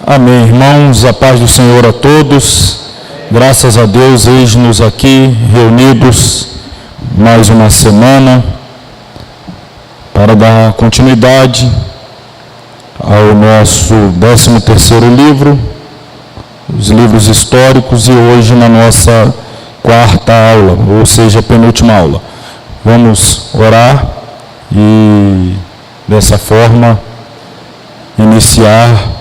Amém, irmãos, a paz do Senhor a todos. Graças a Deus, eis-nos aqui reunidos mais uma semana para dar continuidade ao nosso 13º livro, os livros históricos, e hoje na nossa quarta aula, ou seja, penúltima aula. Vamos orar e dessa forma iniciar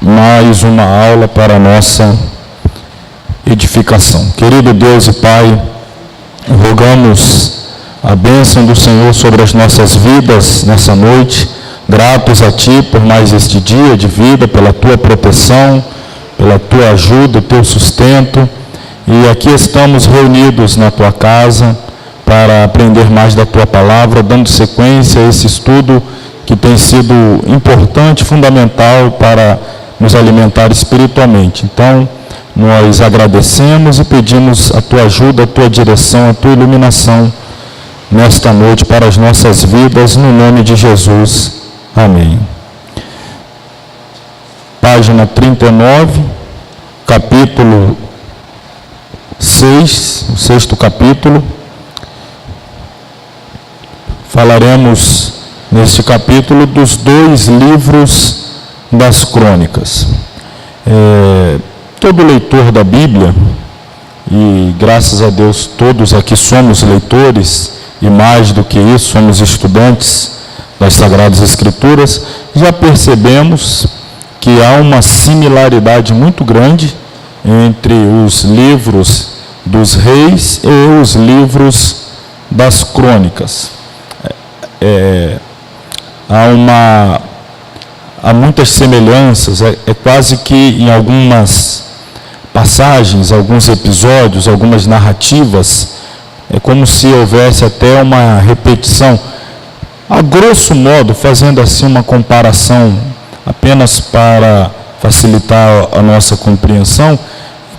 mais uma aula para a nossa edificação. Querido Deus e Pai, rogamos a bênção do Senhor sobre as nossas vidas nessa noite, gratos a Ti por mais este dia de vida, pela Tua proteção, pela Tua ajuda, Teu sustento, e aqui estamos reunidos na Tua casa para aprender mais da Tua palavra, dando sequência a esse estudo que tem sido importante, fundamental para nos alimentar espiritualmente. Então, nós agradecemos e pedimos a Tua ajuda, a Tua direção, a Tua iluminação nesta noite para as nossas vidas, no nome de Jesus. Amém. Página 39, capítulo 6, o 6º capítulo. Falaremos neste capítulo dos 2 livros das crônicas. Todo leitor da Bíblia, e graças a Deus todos aqui somos leitores, e mais do que isso, somos estudantes das Sagradas Escrituras, já percebemos que há uma similaridade muito grande entre os livros dos reis e os livros das crônicas. Há muitas semelhanças, é quase que em algumas passagens, alguns episódios, algumas narrativas, é como se houvesse até uma repetição. A grosso modo, fazendo assim uma comparação, apenas para facilitar a nossa compreensão,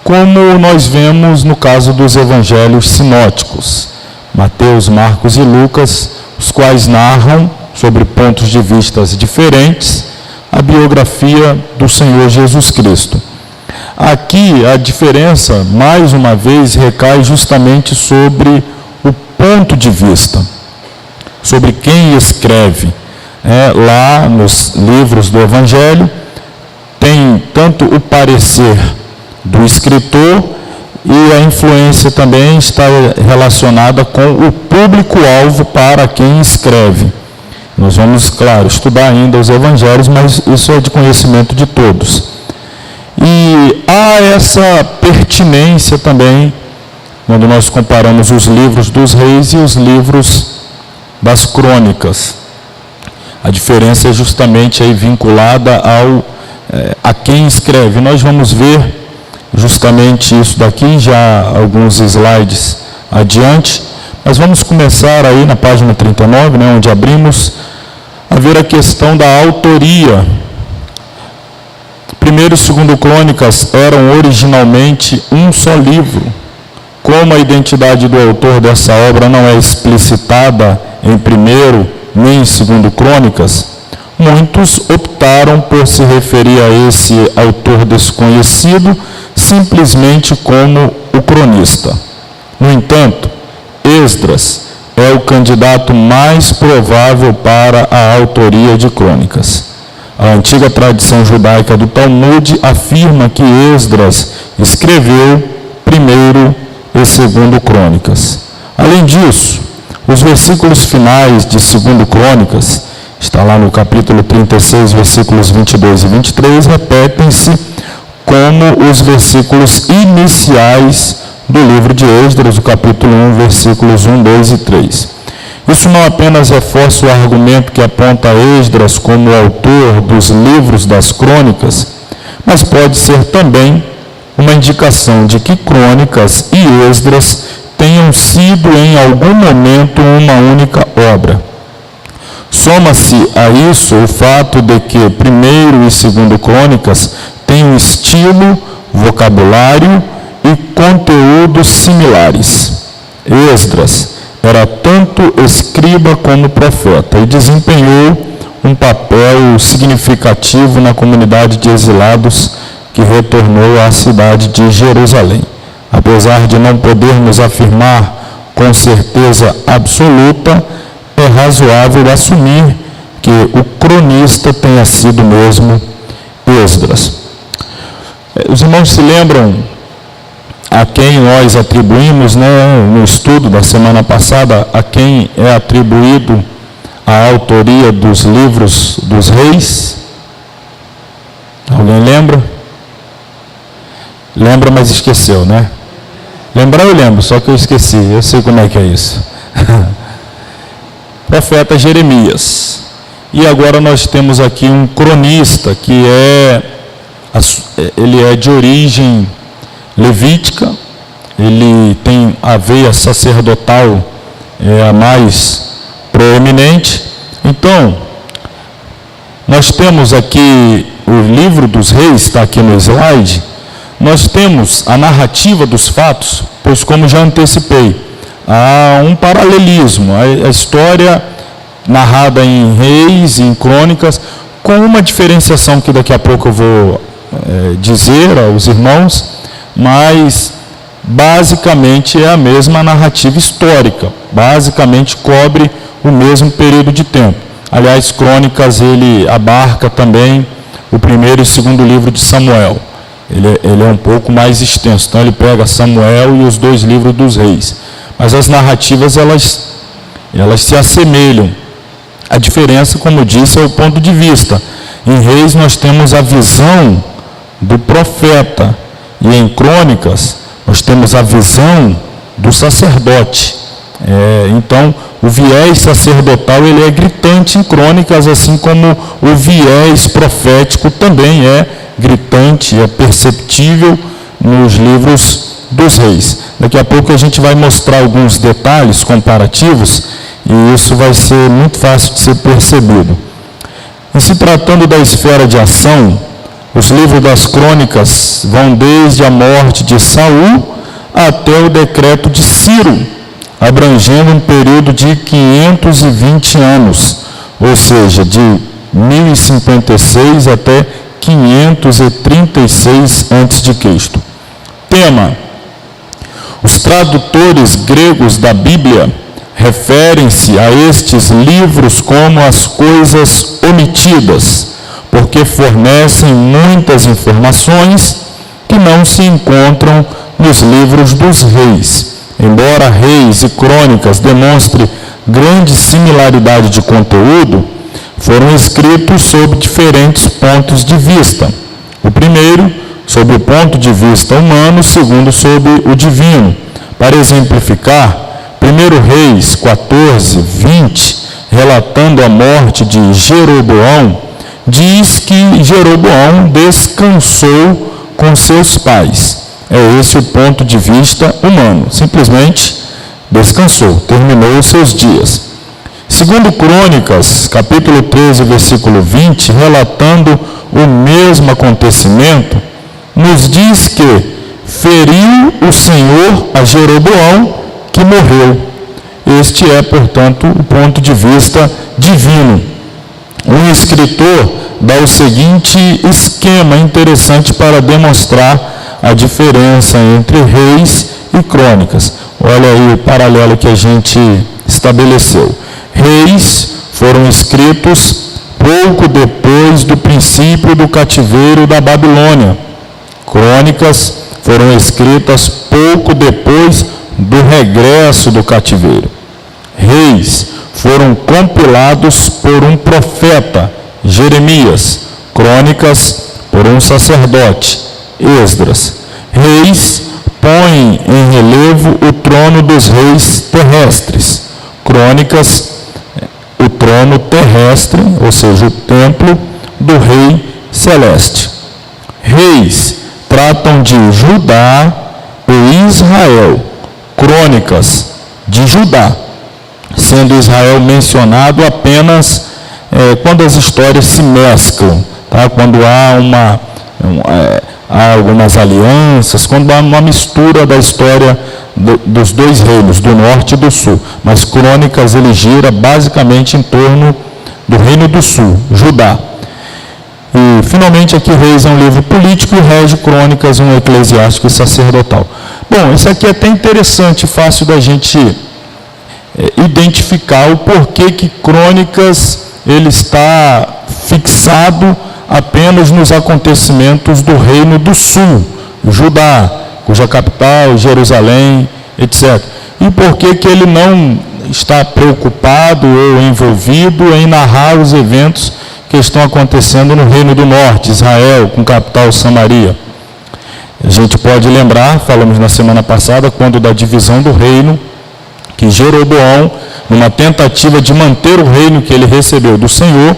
como nós vemos no caso dos evangelhos sinóticos, Mateus, Marcos e Lucas, os quais narram, sobre pontos de vista diferentes, a biografia do Senhor Jesus Cristo. Aqui a diferença, mais uma vez, recai justamente sobre o ponto de vista, sobre quem escreve. Lá nos livros do Evangelho, tem tanto o parecer do escritor e a influência também está relacionada com o público-alvo para quem escreve. Nós vamos, claro, estudar ainda os evangelhos, mas isso é de conhecimento de todos. E há essa pertinência também, quando nós comparamos os livros dos reis e os livros das crônicas. A diferença é justamente aí vinculada a quem escreve. Nós vamos ver justamente isso daqui, já alguns slides adiante. Mas vamos começar aí na página 39, onde abrimos, a ver a questão da autoria. 1º e 2º Crônicas eram originalmente um só livro. Como a identidade do autor dessa obra não é explicitada em 1º nem em 2º Crônicas, muitos optaram por se referir a esse autor desconhecido simplesmente como o cronista. No entanto, Esdras é o candidato mais provável para a autoria de crônicas. A antiga tradição judaica do Talmud afirma que Esdras escreveu 1º e 2º Crônicas. Além disso, os versículos finais de 2º Crônicas, está lá no capítulo 36, versículos 22 e 23, repetem-se como os versículos iniciais do livro de Esdras, o capítulo 1, versículos 1, 2 e 3. Isso não apenas reforça o argumento que aponta Esdras como o autor dos livros das crônicas, mas pode ser também uma indicação de que Crônicas e Esdras tenham sido em algum momento uma única obra. Soma-se a isso o fato de que 1º e 2º Crônicas têm um estilo, vocabulário e conteúdos similares. Esdras era tanto escriba como profeta e desempenhou um papel significativo na comunidade de exilados que retornou à cidade de Jerusalém. Apesar de não podermos afirmar com certeza absoluta, é razoável assumir que o cronista tenha sido mesmo Esdras. Os irmãos se lembram a quem nós atribuímos, no estudo da semana passada, a quem é atribuído a autoria dos livros dos reis? Alguém lembra? Lembra, mas esqueceu, né? Lembrar eu lembro, só que eu esqueci, eu sei como é que é isso. Profeta Jeremias. E agora nós temos aqui um cronista, que ele é de origem levítica, ele tem a veia sacerdotal a mais proeminente. Então, nós temos aqui o livro dos reis, está aqui no slide. Nós temos a narrativa dos fatos, pois como já antecipei, há um paralelismo, a história narrada em Reis, em Crônicas, com uma diferenciação que daqui a pouco eu vou dizer aos irmãos, mas basicamente é a mesma narrativa histórica, basicamente cobre o mesmo período de tempo. Aliás, Crônicas ele abarca também o primeiro e segundo livro de Samuel. Ele é um pouco mais extenso, então ele pega Samuel e os 2 livros dos reis. Mas as narrativas elas se assemelham. A diferença, como eu disse, é o ponto de vista. Em Reis nós temos a visão do profeta, e em Crônicas nós temos a visão do sacerdote. Então, o viés sacerdotal ele é gritante em Crônicas, assim como o viés profético também é gritante, é perceptível nos livros dos reis. Daqui a pouco a gente vai mostrar alguns detalhes comparativos, e isso vai ser muito fácil de ser percebido. Em se tratando da esfera de ação, os livros das Crônicas vão desde a morte de Saul até o decreto de Ciro, abrangendo um período de 520 anos, ou seja, de 1056 até 536 a.C. Tema: os tradutores gregos da Bíblia referem-se a estes livros como as coisas omitidas, porque fornecem muitas informações que não se encontram nos livros dos reis. Embora Reis e Crônicas demonstrem grande similaridade de conteúdo, foram escritos sob diferentes pontos de vista. O primeiro, sob o ponto de vista humano, o segundo, sob o divino. Para exemplificar, 1 Reis 14, 20, relatando a morte de Jeroboão, diz que Jeroboão descansou com seus pais. É esse o ponto de vista humano. Simplesmente descansou, terminou os seus dias. Segundo Crônicas, capítulo 13, versículo 20, relatando o mesmo acontecimento, nos diz que feriu o Senhor a Jeroboão, que morreu. Este é, portanto, o ponto de vista divino. Um escritor dá o seguinte esquema interessante para demonstrar a diferença entre Reis e Crônicas. Olha aí o paralelo que a gente estabeleceu. Reis foram escritos pouco depois do princípio do cativeiro da Babilônia. Crônicas foram escritas pouco depois do regresso do cativeiro. Reis foram compilados por um profeta, Jeremias. Crônicas por um sacerdote, Esdras. Reis põem em relevo o trono dos reis terrestres. Crônicas, o trono terrestre, ou seja, o templo do rei celeste. Reis tratam de Judá e Israel. Crônicas de Judá, sendo Israel mencionado apenas quando as histórias se mesclam, tá? Quando há há algumas alianças, quando há uma mistura da história dos 2 reinos, do norte e do sul. Mas Crônicas ele gira basicamente em torno do Reino do Sul, Judá. E, finalmente, aqui Reis é um livro político e Régio, Crônicas, um eclesiástico e sacerdotal. Bom, isso aqui é até interessante, fácil da gente identificar o porquê que Crônicas ele está fixado apenas nos acontecimentos do Reino do Sul, Judá, cuja capital, Jerusalém, etc. E porquê que ele não está preocupado ou envolvido em narrar os eventos que estão acontecendo no Reino do Norte, Israel, com capital Samaria. A gente pode lembrar, falamos na semana passada, quando da divisão do reino, que Jeroboão, numa tentativa de manter o reino que ele recebeu do Senhor,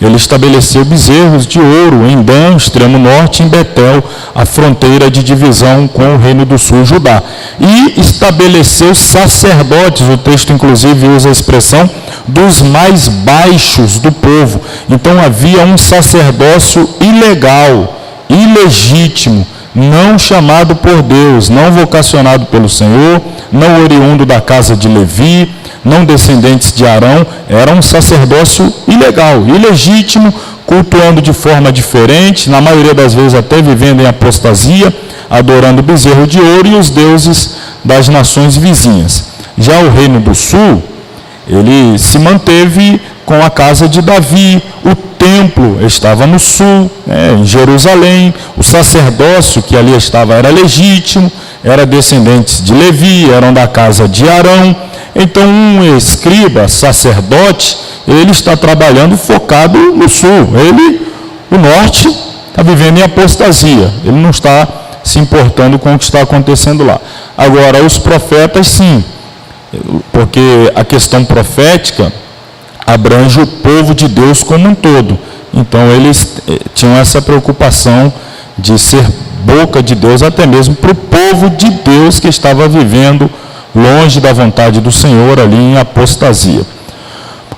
ele estabeleceu bezerros de ouro em Dan, extremo norte, em Betel, a fronteira de divisão com o Reino do Sul, Judá. E estabeleceu sacerdotes, o texto inclusive usa a expressão, dos mais baixos do povo. Então havia um sacerdócio ilegal, ilegítimo, não chamado por Deus, não vocacionado pelo Senhor, não oriundo da casa de Levi, não descendentes de Arão, era um sacerdócio ilegal, ilegítimo, cultuando de forma diferente, na maioria das vezes até vivendo em apostasia, adorando o bezerro de ouro e os deuses das nações vizinhas. Já o Reino do Sul, ele se manteve com a casa de Davi, o templo estava no sul, em Jerusalém, o sacerdócio que ali estava era legítimo, era descendentes de Levi, eram da casa de Arão. Então um escriba, sacerdote, ele está trabalhando focado no sul. O norte, está vivendo em apostasia, ele não está se importando com o que está acontecendo lá. Agora, os profetas sim, porque a questão profética abrange o povo de Deus como um todo. Então eles tinham essa preocupação de ser boca de Deus, até mesmo para o povo de Deus que estava vivendo longe da vontade do Senhor, ali em apostasia.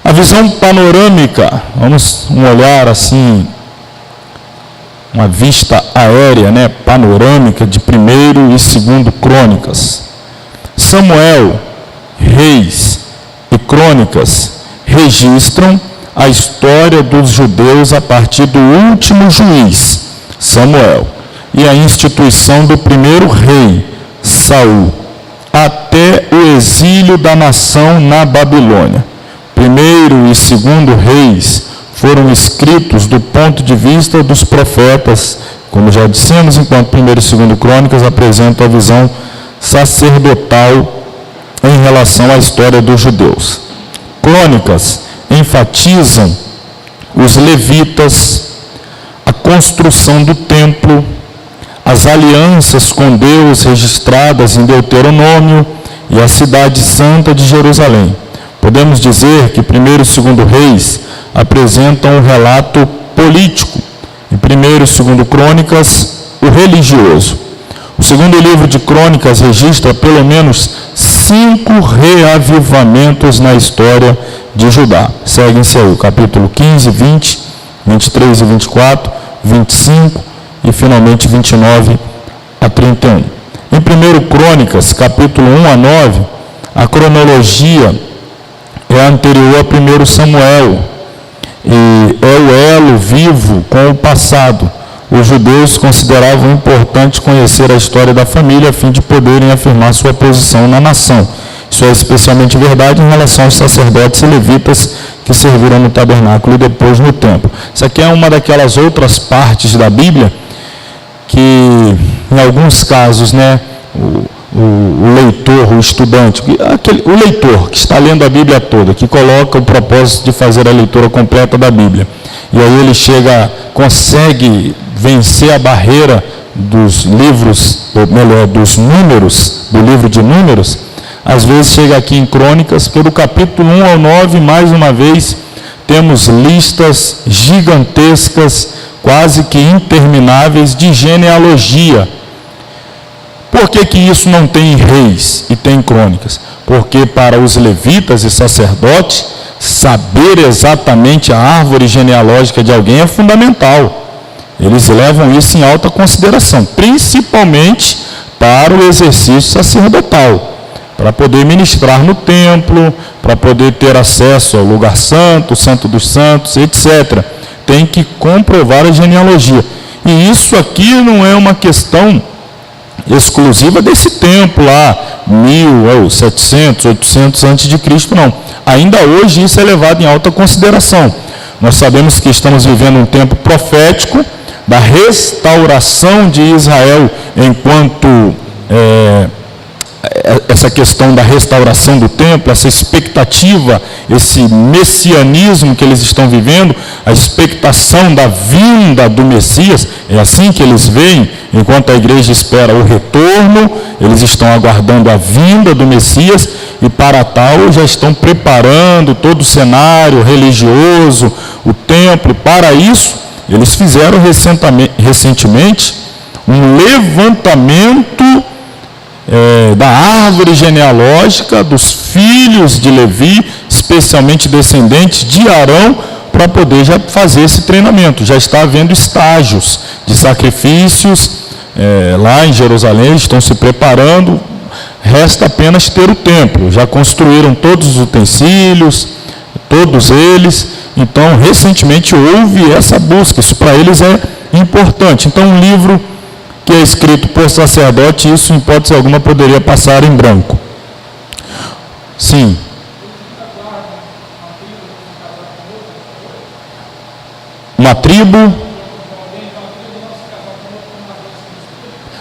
A visão panorâmica, vamos um olhar assim, uma vista aérea, panorâmica de 1º e 2º Crônicas. Samuel, Reis e Crônicas registram a história dos judeus a partir do último juiz, Samuel, e a instituição do primeiro rei, Saul, até o exílio da nação na Babilônia. 1º e 2º Reis foram escritos do ponto de vista dos profetas, como já dissemos, enquanto 1º e 2º Crônicas apresentam a visão sacerdotal em relação à história dos judeus. Crônicas enfatizam os levitas, a construção do templo, as alianças com Deus registradas em Deuteronômio e a cidade santa de Jerusalém. Podemos dizer que 1º e 2º Reis apresentam um relato político, em 1º e 2º Crônicas, o religioso. O 2º livro de Crônicas registra pelo menos 5 reavivamentos na história de Judá. Seguem-se aí o capítulo 15, 20, 23 e 24, 25 e finalmente 29 a 31. Em 1º Crônicas, capítulo 1 a 9, a cronologia é anterior a 1º Samuel e é o elo vivo com o passado. Os judeus consideravam importante conhecer a história da família a fim de poderem afirmar sua posição na nação. Isso é especialmente verdade em relação aos sacerdotes e levitas que serviram no tabernáculo e depois no templo. Isso aqui é uma daquelas outras partes da Bíblia que, em alguns casos, o leitor, o estudante, o leitor que está lendo a Bíblia toda, que coloca o propósito de fazer a leitura completa da Bíblia. E aí ele consegue vencer a barreira dos livros, ou melhor, dos números, do livro de Números. Às vezes chega aqui em Crônicas, pelo capítulo 1 ao 9, mais uma vez, temos listas gigantescas, quase que intermináveis, de genealogia. Por que isso não tem em Reis e tem em Crônicas? Porque para os levitas e sacerdotes, saber exatamente a árvore genealógica de alguém é fundamental. Eles levam isso em alta consideração, principalmente para o exercício sacerdotal. para poder ministrar no templo, para poder ter acesso ao lugar santo, Santo dos Santos, etc. Tem que comprovar a genealogia. E isso aqui não é uma questão exclusiva desse tempo lá, 1700, 800 a.C., não. Ainda hoje isso é levado em alta consideração. Nós sabemos que estamos vivendo um tempo profético da restauração de Israel enquanto essa questão da restauração do templo, essa expectativa, esse messianismo que eles estão vivendo, a expectação da vinda do Messias, é assim que eles veem, enquanto a igreja espera o retorno, eles estão aguardando a vinda do Messias, e para tal já estão preparando todo o cenário religioso, o templo. Para isso, eles fizeram recentemente um levantamento da árvore genealógica dos filhos de Levi, especialmente descendentes de Arão, para poder já fazer esse treinamento. Já está havendo estágios de sacrifícios lá em Jerusalém, estão se preparando, resta apenas ter o templo. Já construíram todos os utensílios, todos eles. Então, recentemente houve essa busca, isso para eles é importante. Então, um livro que é escrito por sacerdote, isso em hipótese alguma poderia passar em branco. Sim. Uma tribo?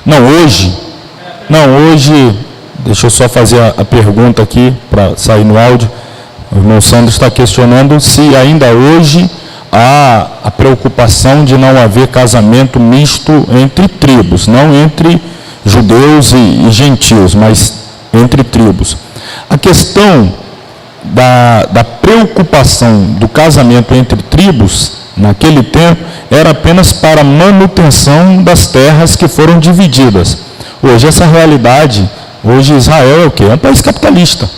Não, hoje. Não, hoje, deixa eu só fazer a pergunta aqui, para sair no áudio. O irmão Sandro está questionando se ainda hoje há a preocupação de não haver casamento misto entre tribos, não entre judeus e gentios, mas entre tribos. A questão da preocupação do casamento entre tribos, naquele tempo, era apenas para manutenção das terras que foram divididas. Hoje essa realidade, hoje Israel é o quê? É um país capitalista.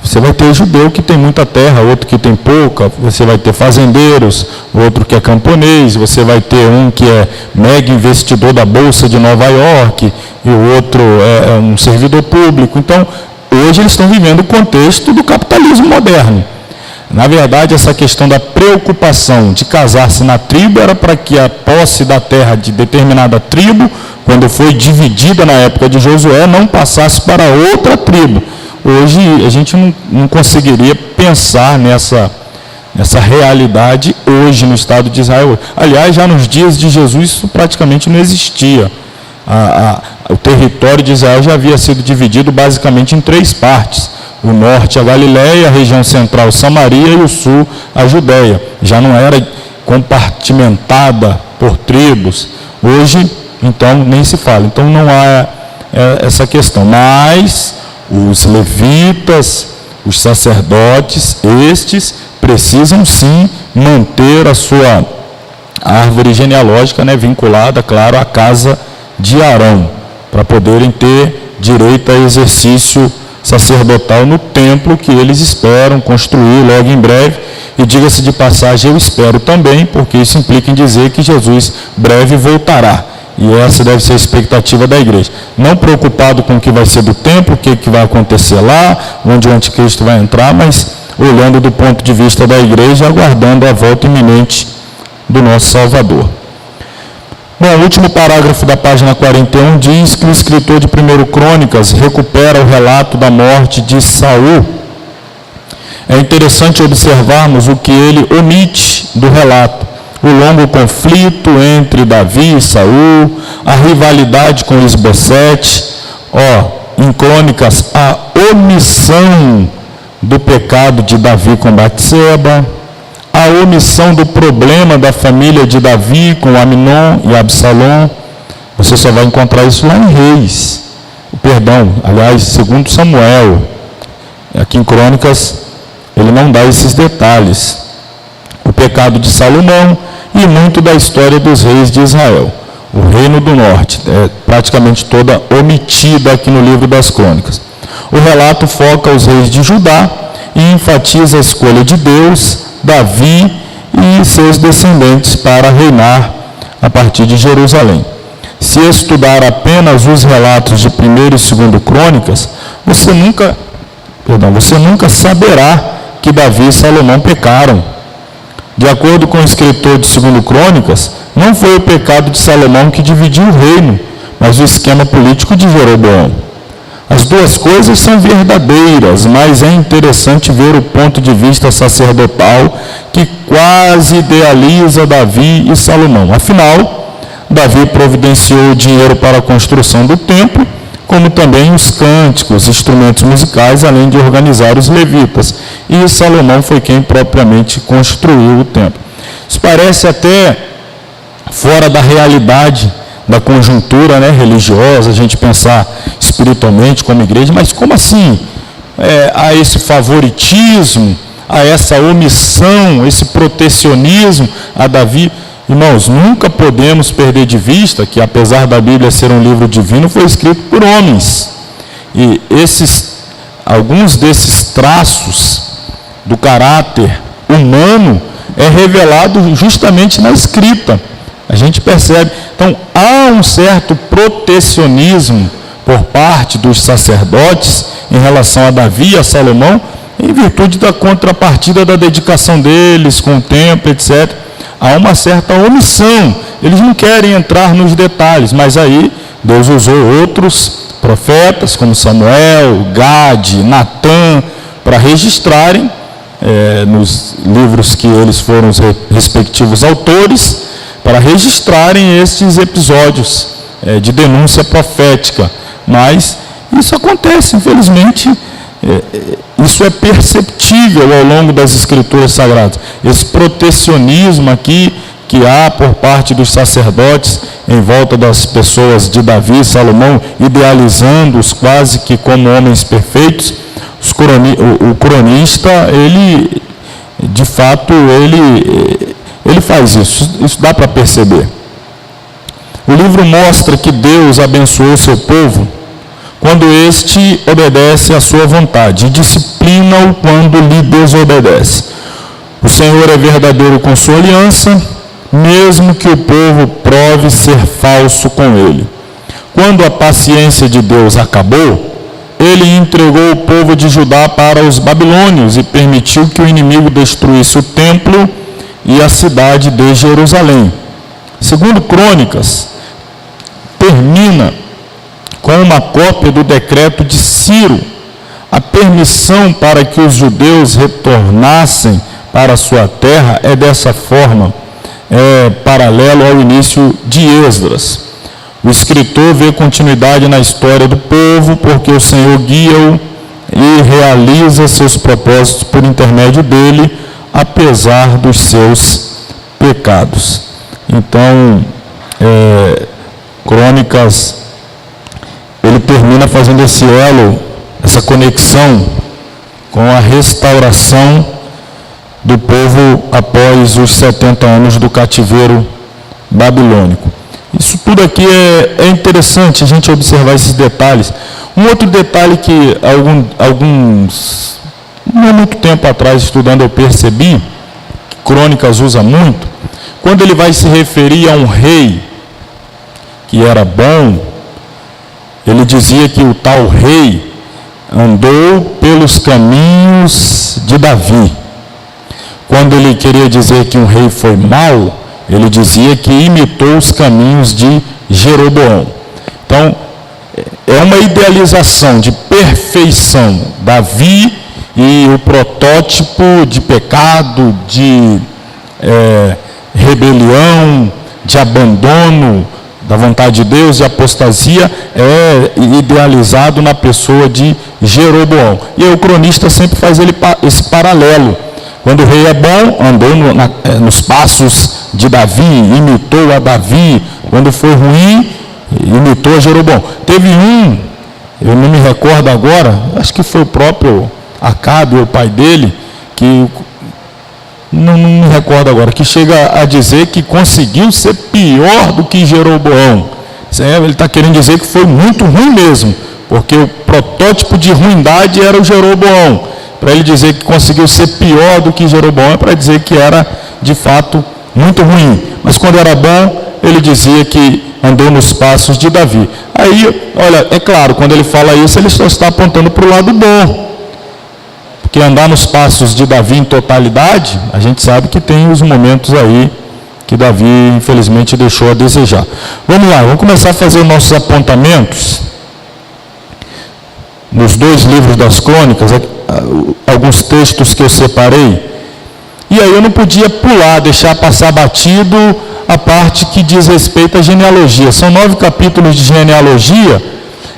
Você vai ter judeu que tem muita terra, outro que tem pouca, você vai ter fazendeiros, outro que é camponês, você vai ter um que é mega investidor da Bolsa de Nova York, e o outro é um servidor público. Então, hoje eles estão vivendo o contexto do capitalismo moderno. Na verdade, essa questão da preocupação de casar-se na tribo era para que a posse da terra de determinada tribo, quando foi dividida na época de Josué, não passasse para outra tribo. Hoje a gente não conseguiria pensar nessa realidade hoje no Estado de Israel. Aliás, já nos dias de Jesus isso praticamente não existia. O território de Israel já havia sido dividido basicamente em 3 partes. O norte a Galileia, a região central Samaria e o sul a Judéia. Já não era compartimentada por tribos. Hoje, então, nem se fala. Então não há essa questão. Mas os levitas, os sacerdotes, estes precisam sim manter a sua árvore genealógica, vinculada, claro, à casa de Arão, para poderem ter direito a exercício sacerdotal no templo que eles esperam construir logo em breve. E diga-se de passagem, eu espero também, porque isso implica em dizer que Jesus breve voltará. E essa deve ser a expectativa da igreja. Não preocupado com o que vai ser do templo, o que vai acontecer lá, onde o anticristo vai entrar, mas olhando do ponto de vista da igreja, aguardando a volta iminente do nosso Salvador. Bom, o último parágrafo da página 41 diz que o escritor de 1 Crônicas recupera o relato da morte de Saul. É interessante observarmos o que ele omite do relato. O longo conflito entre Davi e Saul, a rivalidade com Isbosete, em Crônicas, a omissão do pecado de Davi com Batseba, a omissão do problema da família de Davi com Aminon e Absalom. Você só vai encontrar isso lá em Reis. Aliás, segundo Samuel. Aqui em Crônicas, ele não dá esses detalhes. O pecado de Salomão e muito da história dos reis de Israel. O reino do norte é praticamente toda omitida aqui no livro das Crônicas. O relato foca os reis de Judá e enfatiza a escolha de Deus, Davi e seus descendentes para reinar a partir de Jerusalém. Se estudar apenas os relatos de 1 e 2 Crônicas, você nunca saberá que Davi e Salomão pecaram. De acordo com o escritor de 2 Crônicas, não foi o pecado de Salomão que dividiu o reino, mas o esquema político de Jeroboão. As duas coisas são verdadeiras, mas é interessante ver o ponto de vista sacerdotal que quase idealiza Davi e Salomão. Afinal, Davi providenciou o dinheiro para a construção do templo, como também os cânticos, instrumentos musicais, além de organizar os levitas. E Salomão foi quem propriamente construiu o templo. Isso parece até fora da realidade da conjuntura, né, religiosa, a gente pensar espiritualmente como igreja, mas como assim? Há esse favoritismo, há essa omissão, esse protecionismo a Davi. Irmãos, nunca podemos perder de vista que, apesar da Bíblia ser um livro divino, foi escrito por homens. E alguns desses traços do caráter humano é revelado justamente na escrita. A gente percebe. Então, há um certo protecionismo por parte dos sacerdotes em relação a Davi e a Salomão, em virtude da contrapartida da dedicação deles com o templo, etc. Há uma certa omissão. Eles não querem entrar nos detalhes, mas aí Deus usou outros profetas, como Samuel, Gade, Natã, para registrarem nos livros que eles foram os respectivos autores, para registrarem estes episódios de denúncia profética. Mas isso acontece, infelizmente, isso é perceptível ao longo das Escrituras Sagradas. Esse protecionismo aqui que há por parte dos sacerdotes em volta das pessoas de Davi e Salomão, idealizando-os quase que como homens perfeitos. O cronista, ele, de fato, ele faz isso. Isso dá para perceber. O livro mostra que Deus abençoou o seu povo quando este obedece à sua vontade e disciplina-o quando lhe desobedece. O Senhor é verdadeiro com sua aliança, mesmo que o povo prove ser falso com ele. Quando a paciência de Deus acabou, ele entregou o povo de Judá para os babilônios e permitiu que o inimigo destruísse o templo e a cidade de Jerusalém. Segundo Crônicas, termina com uma cópia do decreto de Ciro, a permissão para que os judeus retornassem para a sua terra é dessa forma, paralelo ao início de Esdras. O escritor vê continuidade na história do povo, porque o Senhor guia-o e realiza seus propósitos por intermédio dele, apesar dos seus pecados. Então, Crônicas, ele termina fazendo esse elo, essa conexão com a restauração do povo após os 70 anos do cativeiro babilônico. Isso tudo aqui é interessante a gente observar esses detalhes. Um outro detalhe que não muito tempo atrás, estudando, eu percebi, que Crônicas usa muito, quando ele vai se referir a um rei que era bom, ele dizia que o tal rei andou pelos caminhos de Davi. Quando ele queria dizer que um rei foi mau, ele dizia que imitou os caminhos de Jeroboão. Então, é uma idealização de perfeição. Davi e o protótipo de pecado, de rebelião, de abandono da vontade de Deus, de apostasia, é idealizado na pessoa de Jeroboão. E aí o cronista sempre faz esse paralelo. Quando o rei é bom, andou nos passos de Davi, imitou a Davi. Quando foi ruim, imitou a Jeroboão. Teve eu não me recordo agora, acho que foi o próprio Acabe, o pai dele, que não me recordo agora, que chega a dizer que conseguiu ser pior do que Jeroboão. Ele está querendo dizer que foi muito ruim mesmo, porque o protótipo de ruindade era o Jeroboão. Para ele dizer que conseguiu ser pior do que Jeroboão, é para dizer que era, de fato, muito ruim. Mas quando era bom, ele dizia que andou nos passos de Davi. Aí, olha, é claro, quando ele fala isso, ele só está apontando para o lado bom. Porque andar nos passos de Davi em totalidade, a gente sabe que tem os momentos aí que Davi, infelizmente, deixou a desejar. Vamos lá, vamos começar a fazer os nossos apontamentos nos 2 livros das crônicas, alguns textos que eu separei. E aí eu não podia pular, deixar passar batido a parte que diz respeito à genealogia. São 9 capítulos de genealogia,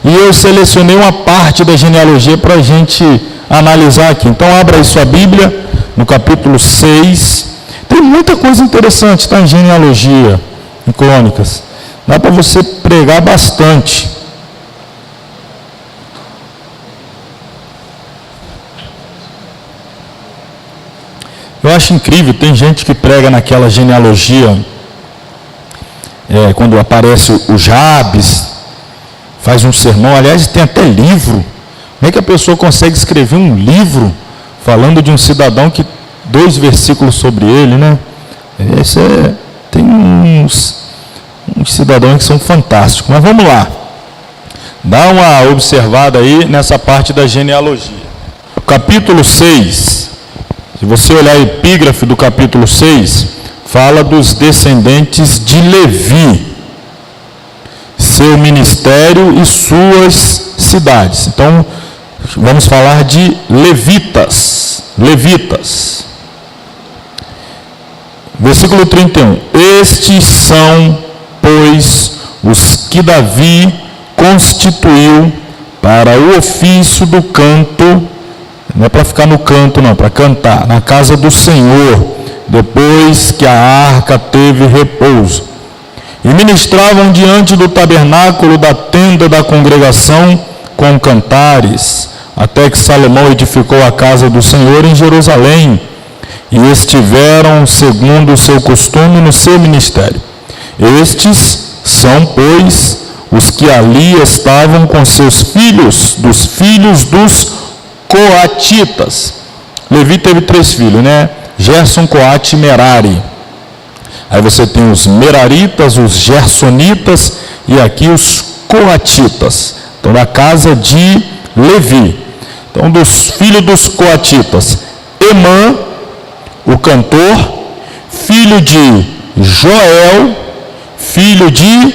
e eu selecionei uma parte da genealogia para a gente analisar aqui. Então abra aí sua Bíblia, no capítulo 6. Tem muita coisa interessante, tá, em genealogia, em crônicas. Dá para você pregar bastante. Eu acho incrível, tem gente que prega naquela genealogia, quando aparece o Jabes, faz um sermão, aliás, tem até livro. Como é que a pessoa consegue escrever um livro falando de um cidadão que 2 versículos sobre ele, né? Tem uns cidadãos que são fantásticos. Mas vamos lá. Dá uma observada aí nessa parte da genealogia. Capítulo 6. Se você olhar a epígrafe do capítulo 6, fala dos descendentes de Levi, seu ministério e suas cidades. Então, vamos falar de levitas. Versículo 31. Estes são, pois, os que Davi constituiu para o ofício do canto. Não é para ficar no canto, não, para cantar, na casa do Senhor, depois que a arca teve repouso. E ministravam diante do tabernáculo da tenda da congregação com cantares, até que Salomão edificou a casa do Senhor em Jerusalém, e estiveram, segundo o seu costume, no seu ministério. Estes são, pois, os que ali estavam com seus filhos, dos filhos dos coatitas. Levi teve 3 filhos, né? Gerson, Coate e Merari. Aí você tem os meraritas, os gersonitas e aqui os coatitas. Então, da casa de Levi. Então, dos filhos dos coatitas, Emã, o cantor, filho de Joel, filho de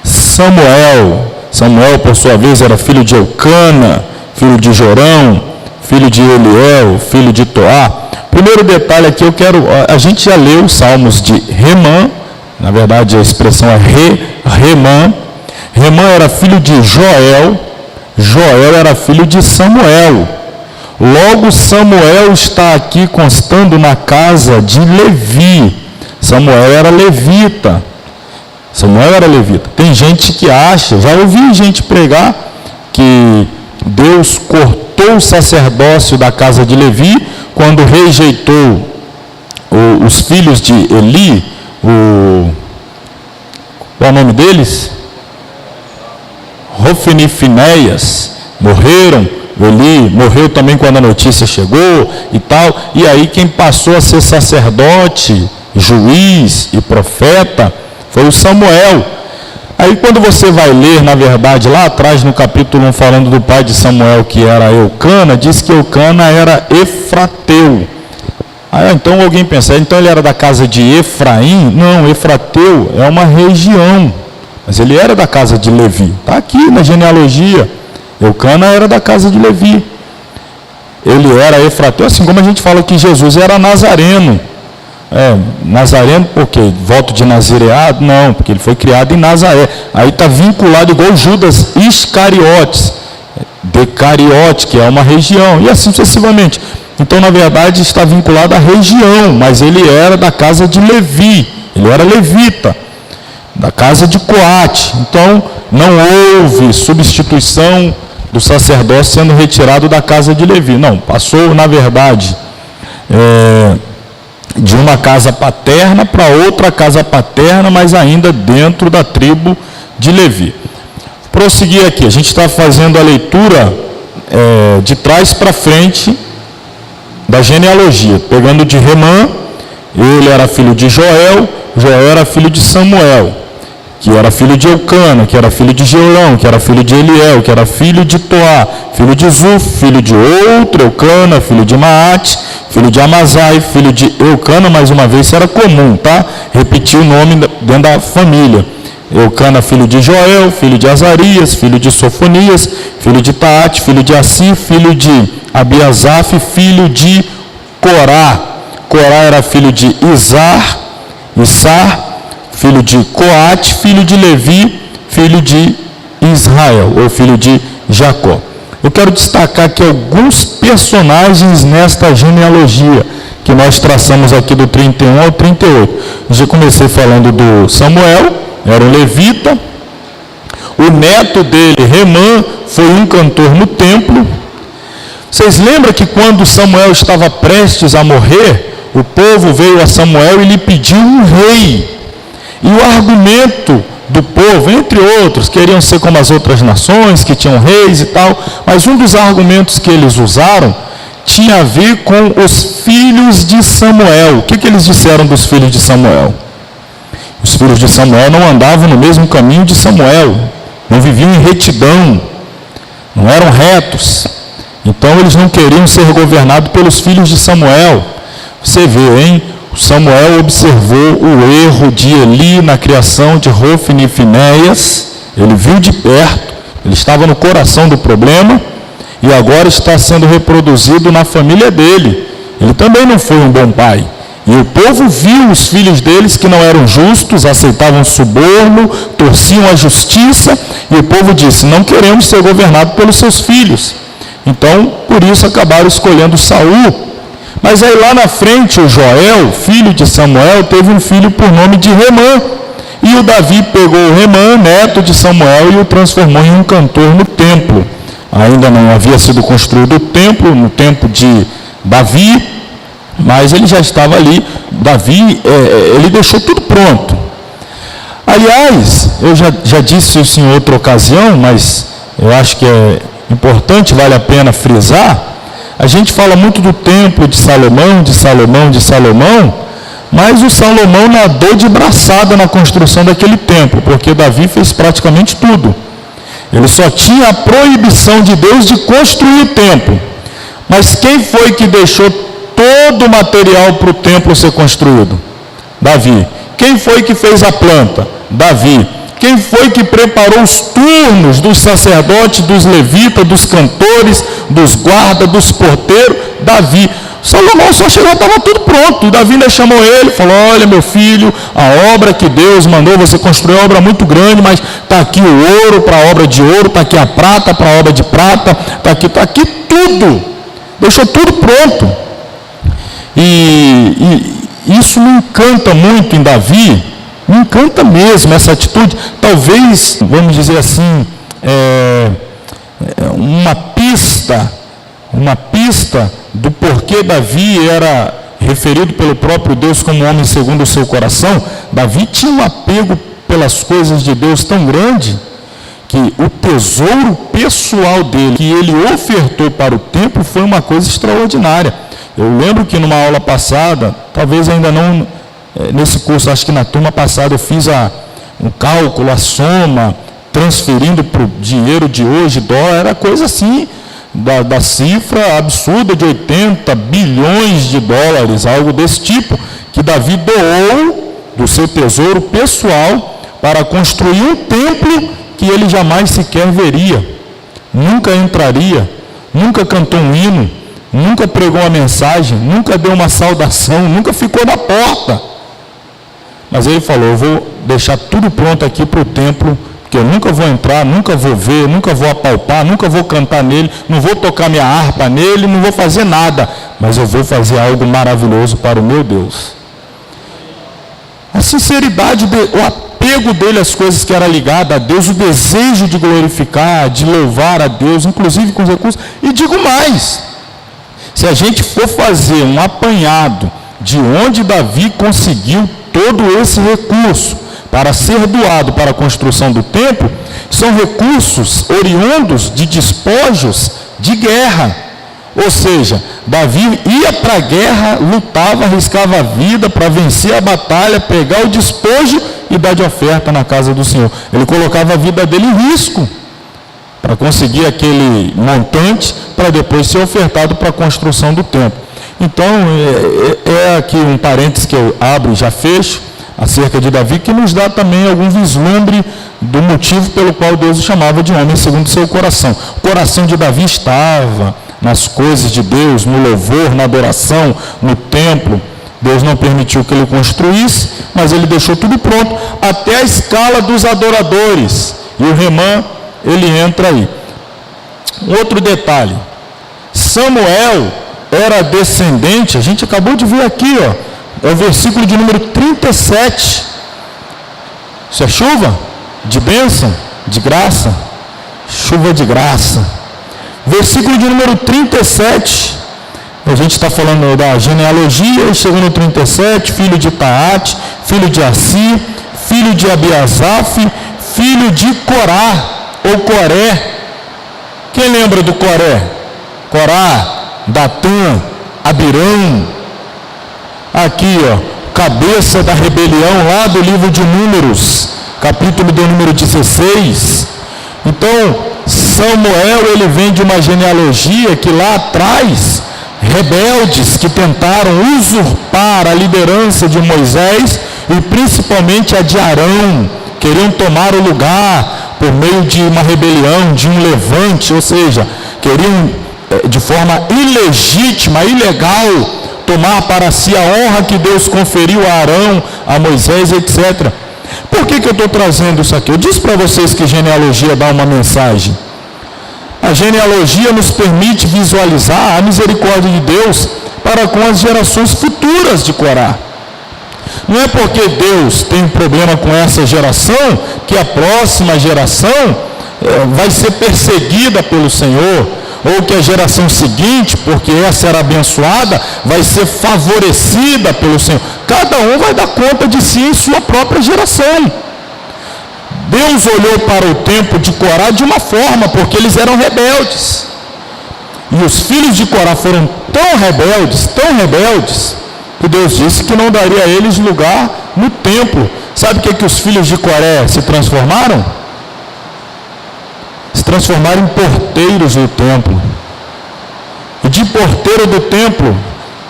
Samuel. Samuel, por sua vez, era filho de Eucana, filho de Jorão, filho de Eliel, filho de Toá. Primeiro detalhe aqui, a gente já leu os salmos de Remã, na verdade a expressão é Remã. Remã era filho de Joel, Joel era filho de Samuel. Logo, Samuel está aqui constando na casa de Levi. Samuel era levita. Tem gente que acha, já ouvi gente pregar, que Deus cortou o sacerdócio da casa de Levi quando rejeitou os filhos de Eli, qual é o nome deles? Hofni e Finéias, morreram. Eli morreu também quando a notícia chegou e tal, e aí quem passou a ser sacerdote, juiz e profeta foi o Samuel. Aí quando você vai ler, na verdade, lá atrás no capítulo 1, falando do pai de Samuel, que era Eucana, diz que Eucana era Efrateu. Aí então alguém pensa, então ele era da casa de Efraim? Não, Efrateu é uma região, mas ele era da casa de Levi. Está aqui na genealogia. Eucana era da casa de Levi. Ele era Efrateu, assim como a gente fala que Jesus era nazareno. Nazareno por quê? Voto de nazireado? Não, porque ele foi criado em Nazaré. Aí está vinculado igual Judas Iscariotes, Decariote, que é uma região, e assim sucessivamente. Então, na verdade, está vinculado à região, mas ele era da casa de Levi, ele era levita, da casa de Coate. Então, não houve substituição do sacerdócio sendo retirado da casa de Levi. Não, passou, na verdade, de uma casa paterna para outra casa paterna, mas ainda dentro da tribo de Levi. Prosseguir aqui, a gente está fazendo a leitura de trás para frente da genealogia, pegando de Remã, ele era filho de Joel, Joel era filho de Samuel. que era filho de Eucana, que era filho de Geolão, que era filho de Eliel, que era filho de Toá, filho de Zuf, filho de outro Eucana, filho de Maate, filho de Amazai, filho de Eucana, mais uma vez, isso era comum, tá? Repetir o nome dentro da família. Eucana, filho de Joel, filho de Azarias, filho de Sofonias, filho de Taate, filho de Assi, filho de Abiasaf, filho de Corá. Corá era filho de Issar, filho de Coate, filho de Levi, filho de Israel, ou filho de Jacó. Eu quero destacar aqui alguns personagens nesta genealogia que nós traçamos aqui do 31 ao 38. Eu já comecei falando do Samuel, era um levita. O neto dele, Remã, foi um cantor no templo. Vocês lembram que quando Samuel estava prestes a morrer, o povo veio a Samuel e lhe pediu um rei. E o argumento do povo, entre outros, queriam ser como as outras nações, que tinham reis e tal, mas um dos argumentos que eles usaram tinha a ver com os filhos de Samuel. O que eles disseram dos filhos de Samuel? Os filhos de Samuel não andavam no mesmo caminho de Samuel, não viviam em retidão, não eram retos. Então eles não queriam ser governados pelos filhos de Samuel. Você vê, hein? Samuel observou o erro de Eli na criação de Hofni e Finéias. Ele viu de perto, ele estava no coração do problema e agora está sendo reproduzido na família dele. Ele também não foi um bom pai. E o povo viu os filhos deles que não eram justos, aceitavam suborno, torciam a justiça, e o povo disse: não queremos ser governados pelos seus filhos. Então, por isso acabaram escolhendo Saul. Mas aí lá na frente, o Joel, filho de Samuel, teve um filho por nome de Remã. E o Davi pegou o Remã, neto de Samuel, e o transformou em um cantor no templo. Ainda não havia sido construído o templo, no tempo de Davi, mas ele já estava ali. Davi, ele deixou tudo pronto. Aliás, eu já disse isso em outra ocasião, mas eu acho que é importante, vale a pena frisar. A gente fala muito do templo de Salomão, mas o Salomão nadou de braçada na construção daquele templo, porque Davi fez praticamente tudo. Ele só tinha a proibição de Deus de construir o templo. Mas quem foi que deixou todo o material para o templo ser construído? Davi. Quem foi que fez a planta? Davi. Quem foi que preparou os turnos dos sacerdotes, dos levitas, dos cantores, dos guardas, dos porteiros? Davi. Salomão só chegou, estava tudo pronto. Davi ainda chamou ele, falou: olha, meu filho, a obra que Deus mandou você construir é uma obra muito grande, mas está aqui o ouro para a obra de ouro, está aqui a prata para a obra de prata, está aqui tudo. Deixou tudo pronto. E isso me encanta muito em Davi, me encanta mesmo essa atitude. Talvez, vamos dizer assim, uma pista do porquê Davi era referido pelo próprio Deus como homem segundo o seu coração. Davi tinha um apego pelas coisas de Deus tão grande, que o tesouro pessoal dele, que ele ofertou para o templo, foi uma coisa extraordinária. Eu lembro que numa aula passada, talvez ainda não nesse curso, acho que na turma passada eu fiz um cálculo, a soma, transferindo para o dinheiro de hoje, dólar, era coisa assim, da cifra absurda de 80 bilhões de dólares, algo desse tipo, que Davi doou do seu tesouro pessoal para construir um templo que ele jamais sequer veria, nunca entraria, nunca cantou um hino, nunca pregou uma mensagem, nunca deu uma saudação, nunca ficou na porta. Mas ele falou: eu vou deixar tudo pronto aqui para o templo, que eu nunca vou entrar, nunca vou ver, nunca vou apalpar, nunca vou cantar nele, não vou tocar minha harpa nele, não vou fazer nada, mas eu vou fazer algo maravilhoso para o meu Deus. A sinceridade, o apego dele às coisas que era ligado a Deus, o desejo de glorificar, de louvar a Deus, inclusive com os recursos. E digo mais, se a gente for fazer um apanhado de onde Davi conseguiu todo esse recurso para ser doado para a construção do templo, são recursos oriundos de despojos de guerra. Ou seja, Davi ia para a guerra, lutava, arriscava a vida para vencer a batalha, pegar o despojo e dar de oferta na casa do Senhor. Ele colocava a vida dele em risco para conseguir aquele montante para depois ser ofertado para a construção do templo. Então, é aqui um parênteses que eu abro e já fecho, acerca de Davi, que nos dá também algum vislumbre do motivo pelo qual Deus o chamava de homem segundo o seu coração. O coração de Davi estava nas coisas de Deus, no louvor, na adoração, no templo. Deus não permitiu que ele construísse, mas ele deixou tudo pronto, até a escala dos adoradores. E o Remã, ele entra aí. Outro detalhe, Samuel era descendente, a gente acabou de ver aqui, é o versículo de número 37. Isso é chuva? De bênção? De graça? Chuva de graça. Versículo de número 37. A gente está falando da genealogia, chegando no 37, filho de Taate, filho de Assi, filho de Abiasaf, filho de Corá, ou Coré. Quem lembra do Coré? Corá, Datã, Abirão. Aqui, cabeça da rebelião, lá do livro de Números, capítulo do número 16. Então, Samuel, ele vem de uma genealogia que lá atrás, rebeldes que tentaram usurpar a liderança de Moisés e principalmente a de Arão, queriam tomar o lugar por meio de uma rebelião, de um levante, ou seja, queriam de forma ilegítima, ilegal, tomar para si a honra que Deus conferiu a Arão, a Moisés, etc. Por que eu estou trazendo isso aqui? Eu disse para vocês que genealogia dá uma mensagem. A genealogia nos permite visualizar a misericórdia de Deus para com as gerações futuras de Corá. Não é porque Deus tem um problema com essa geração que a próxima geração vai ser perseguida pelo Senhor, ou que a geração seguinte, porque essa era abençoada, vai ser favorecida pelo Senhor. Cada um vai dar conta de si em sua própria geração. Deus olhou para o tempo de Corá de uma forma, porque eles eram rebeldes. E os filhos de Corá foram tão rebeldes, que Deus disse que não daria a eles lugar no templo. Sabe o que os filhos de Coré se transformaram? Se transformaram em porteiros do templo. E de porteiro do templo,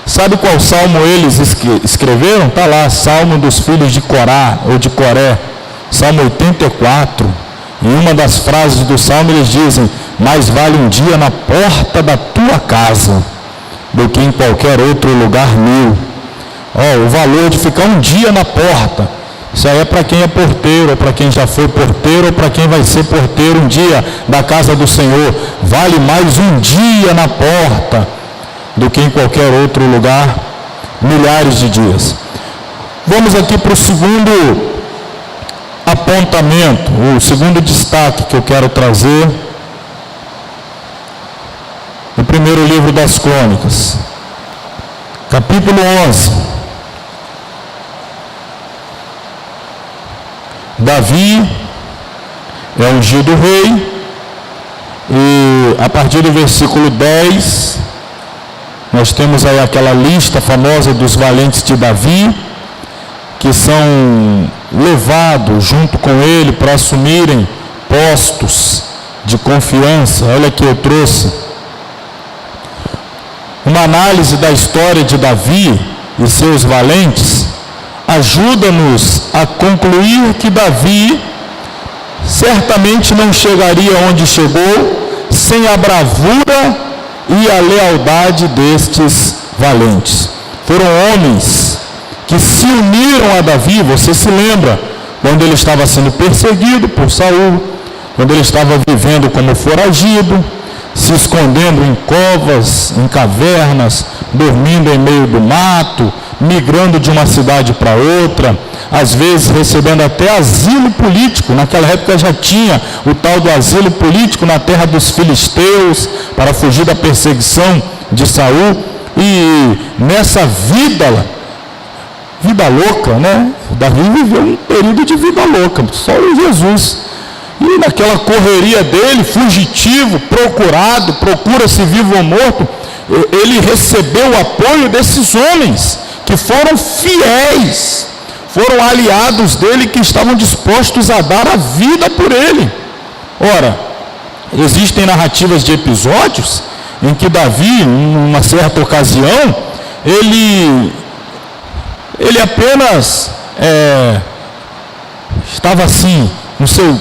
sabe qual salmo eles escreveram? Está lá, Salmo dos filhos de Corá, ou de Coré, Salmo 84. Em uma das frases do salmo eles dizem: mais vale um dia na porta da tua casa do que em qualquer outro lugar meu. O valor de ficar um dia na porta, isso aí é para quem é porteiro, ou para quem já foi porteiro, ou para quem vai ser porteiro um dia da casa do Senhor. Vale mais um dia na porta do que em qualquer outro lugar, milhares de dias. Vamos aqui para o segundo apontamento, o segundo destaque que eu quero trazer. No primeiro livro das Crônicas, capítulo 11. Davi é ungido rei, e a partir do versículo 10, nós temos aí aquela lista famosa dos valentes de Davi, que são levados junto com ele para assumirem postos de confiança. Olha que eu trouxe uma análise da história de Davi e seus valentes. Ajuda-nos a concluir que Davi certamente não chegaria onde chegou sem a bravura e a lealdade destes valentes. Foram homens que se uniram a Davi. Você se lembra quando ele estava sendo perseguido por Saul, quando ele estava vivendo como foragido, se escondendo em covas, em cavernas, dormindo em meio do mato, migrando de uma cidade para outra, às vezes recebendo até asilo político. Naquela época já tinha o tal do asilo político na terra dos filisteus, para fugir da perseguição de Saul. E nessa vida louca, né? Davi viveu um período de vida louca, só o Jesus. E naquela correria dele, fugitivo, procurado, procura-se vivo ou morto, ele recebeu o apoio desses homens que foram fiéis foram aliados dele que estavam dispostos a dar a vida por ele. Ora, existem narrativas de episódios em que Davi, em uma certa ocasião, ele apenas estava assim,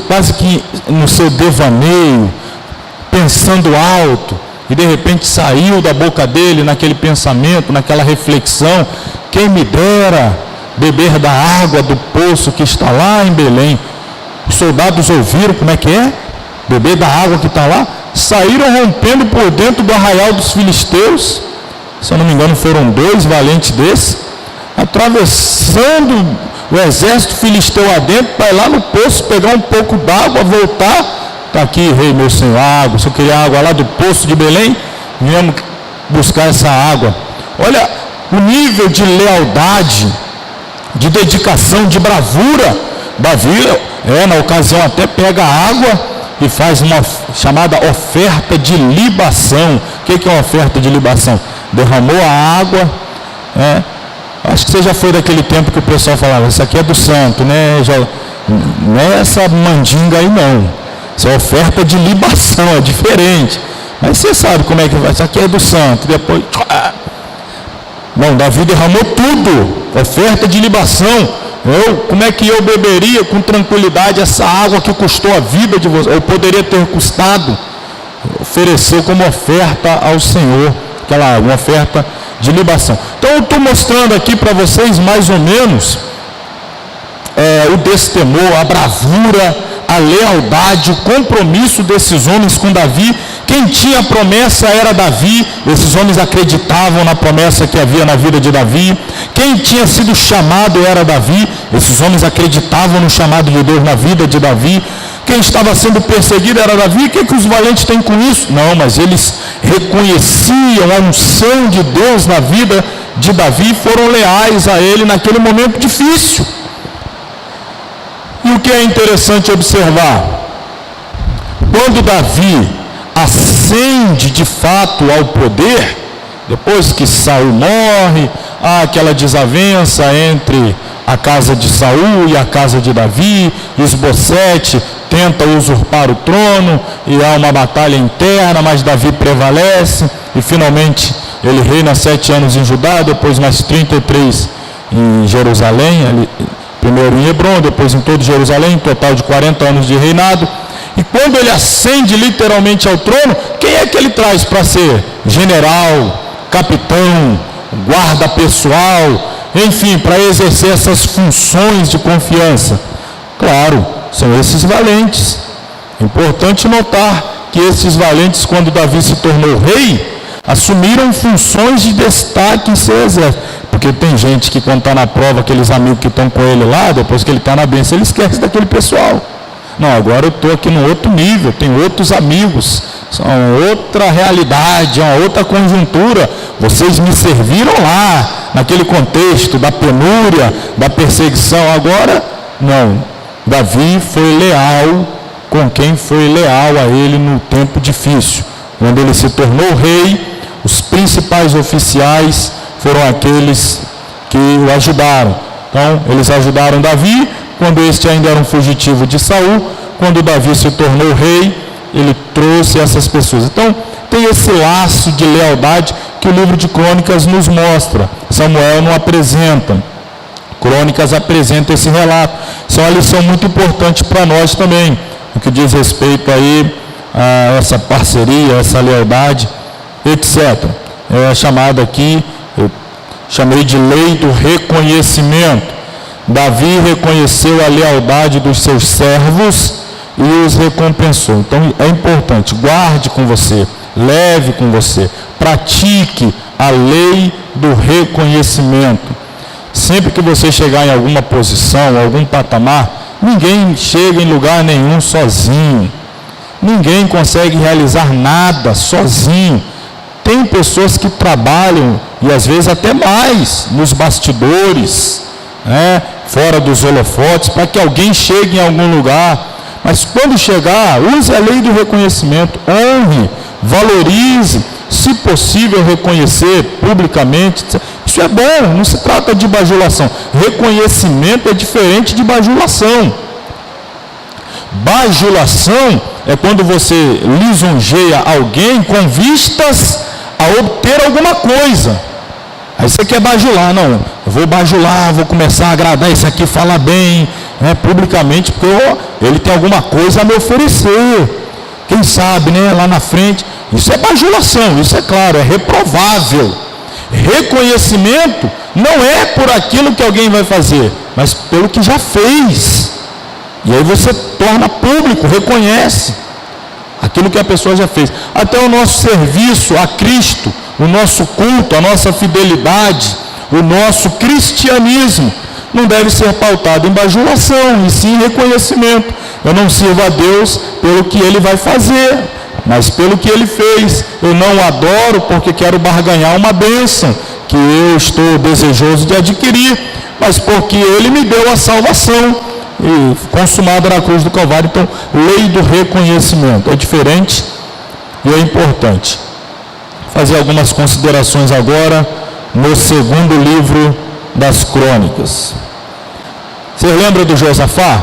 quase que no seu devaneio, pensando alto, e de repente saiu da boca dele naquele pensamento, naquela reflexão: quem me dera beber da água do poço que está lá em Belém. Os soldados ouviram como é que é? Beber da água que está lá. Saíram rompendo por dentro do arraial dos filisteus. Se eu não me engano, foram 2 valentes desses, atravessando o exército filisteu adentro, para ir lá no poço, pegar um pouco d'água, voltar. Está aqui, rei meu senhor, água. Se eu queria água lá do poço de Belém, viemos buscar essa água. Olha o nível de lealdade, de dedicação, de bravura. Davi, na ocasião, até pega a água e faz uma chamada oferta de libação. O que é uma oferta de libação? Derramou a água. Acho que você já foi daquele tempo que o pessoal falava: isso aqui é do santo, né? Não é essa mandinga aí não. Isso é oferta de libação, é diferente. Mas você sabe como é que vai. Isso aqui é do santo. Depois, não, Davi derramou tudo. Oferta de libação. Como é que eu beberia com tranquilidade essa água que custou a vida de você? Eu poderia ter custado. Ofereceu como oferta ao Senhor, aquela água, uma oferta de libação. Então eu estou mostrando aqui para vocês mais ou menos o destemor, a bravura, a lealdade, o compromisso desses homens com Davi. Quem tinha a promessa era Davi. Esses homens acreditavam na promessa que havia na vida de Davi. Quem tinha sido chamado era Davi. Esses homens acreditavam no chamado de Deus na vida de Davi. Quem estava sendo perseguido era Davi. O que os valentes têm com isso? Não, mas eles reconheciam a unção de Deus na vida de Davi e foram leais a ele naquele momento difícil. E o que é interessante observar, quando Davi ascende de fato ao poder, depois que Saul morre, há aquela desavença entre a casa de Saul e a casa de Davi. Isbosete tenta usurpar o trono e há uma batalha interna, mas Davi prevalece e finalmente ele reina 7 anos em Judá, depois mais 33 em Jerusalém, primeiro em Hebrom, depois em todo Jerusalém, um total de 40 anos de reinado. E quando ele ascende literalmente ao trono, quem é que ele traz para ser general, capitão, guarda pessoal, enfim, para exercer essas funções de confiança? Claro, são esses valentes. É importante notar que esses valentes, quando Davi se tornou rei, assumiram funções de destaque em seu exército. Porque tem gente que, quando está na prova, aqueles amigos que estão com ele lá, depois que ele está na bênção, ele esquece daquele pessoal. Não, agora eu estou aqui no outro nível, tenho outros amigos, são outra realidade, é uma outra conjuntura. Vocês me serviram lá, naquele contexto da penúria, da perseguição. Agora, não. Davi foi leal com quem foi leal a ele no tempo difícil. Quando ele se tornou rei, os principais oficiais foram aqueles que o ajudaram. Então, eles ajudaram Davi quando este ainda era um fugitivo de Saul. Quando Davi se tornou rei, ele trouxe essas pessoas. Então, tem esse laço de lealdade que o livro de Crônicas nos mostra. Samuel não apresenta. Crônicas apresenta esse relato. Isso é uma lição muito importante para nós também, no que diz respeito aí a essa parceria, essa lealdade, etc. É chamado aqui, eu chamei de lei do reconhecimento. Davi reconheceu a lealdade dos seus servos e os recompensou. Então é importante, guarde com você, leve com você, pratique a lei do reconhecimento. Sempre que você chegar em alguma posição, algum patamar, ninguém chega em lugar nenhum sozinho. Ninguém consegue realizar nada sozinho. Tem pessoas que trabalham, e às vezes até mais, nos bastidores, fora dos holofotes, para que alguém chegue em algum lugar. Mas quando chegar, use a lei do reconhecimento, honre, valorize, se possível reconhecer publicamente. Isso é bom, não se trata de bajulação. Reconhecimento é diferente de bajulação. Bajulação é quando você lisonjeia alguém com vistas a obter alguma coisa. Aí você quer bajular, não, eu vou bajular, vou começar a agradar esse aqui, falar bem, publicamente, porque ele tem alguma coisa a me oferecer. Quem sabe, lá na frente. Isso é bajulação, isso é claro, é reprovável. Reconhecimento não é por aquilo que alguém vai fazer, mas pelo que já fez. E aí você torna público, reconhece aquilo que a pessoa já fez. Até o nosso serviço a Cristo, o nosso culto, a nossa fidelidade, o nosso cristianismo não deve ser pautado em bajulação, e sim em reconhecimento. Eu não sirvo a Deus pelo que Ele vai fazer, mas pelo que Ele fez. Eu não o adoro porque quero barganhar uma bênção que eu estou desejoso de adquirir, mas porque Ele me deu a salvação, e consumada na cruz do Calvário. Então, lei do reconhecimento é diferente e é importante. Fazer algumas considerações agora no segundo livro das Crônicas. Você lembra do Josafá?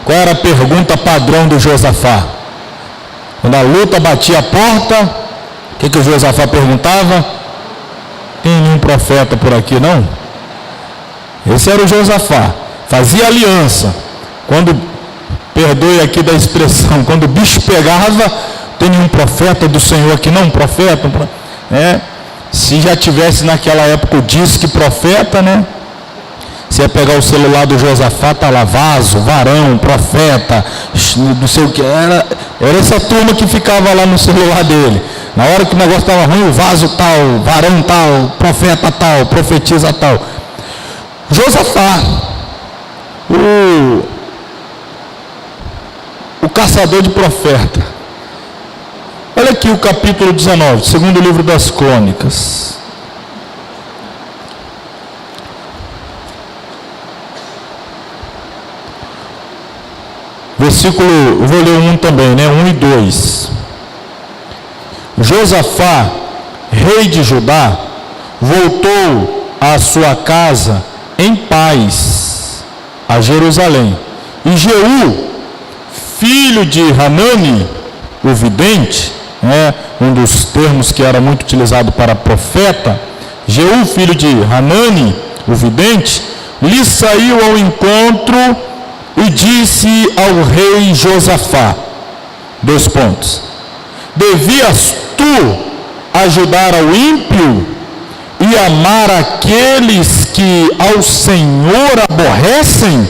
Qual era a pergunta padrão do Josafá? Quando a luta batia a porta, o que o Josafá perguntava? Tem nenhum profeta por aqui, não? Esse era o Josafá. Fazia aliança. Quando, perdoe aqui da expressão, quando o bicho pegava, tem nenhum profeta do Senhor aqui, não? Profeta? Se já tivesse naquela época o disque profeta, Você ia pegar o celular do Josafá, tá lá, vaso, varão, profeta, não sei o que. Era essa turma que ficava lá no celular dele. Na hora que o negócio estava ruim, o vaso tal, varão tal, profeta tal, profetiza tal. Josafá, o caçador de profeta. Olha aqui o capítulo 19, segundo livro das Crônicas. Versículo, eu vou ler 1 também, 1 e 2. Josafá, rei de Judá, voltou à sua casa em paz a Jerusalém. E Jeú, filho de Hanani, o vidente, um dos termos que era muito utilizado para profeta, Jeú, filho de Hanani, o vidente, lhe saiu ao encontro e disse ao rei Josafá, devias tu ajudar ao ímpio e amar aqueles que ao Senhor aborrecem?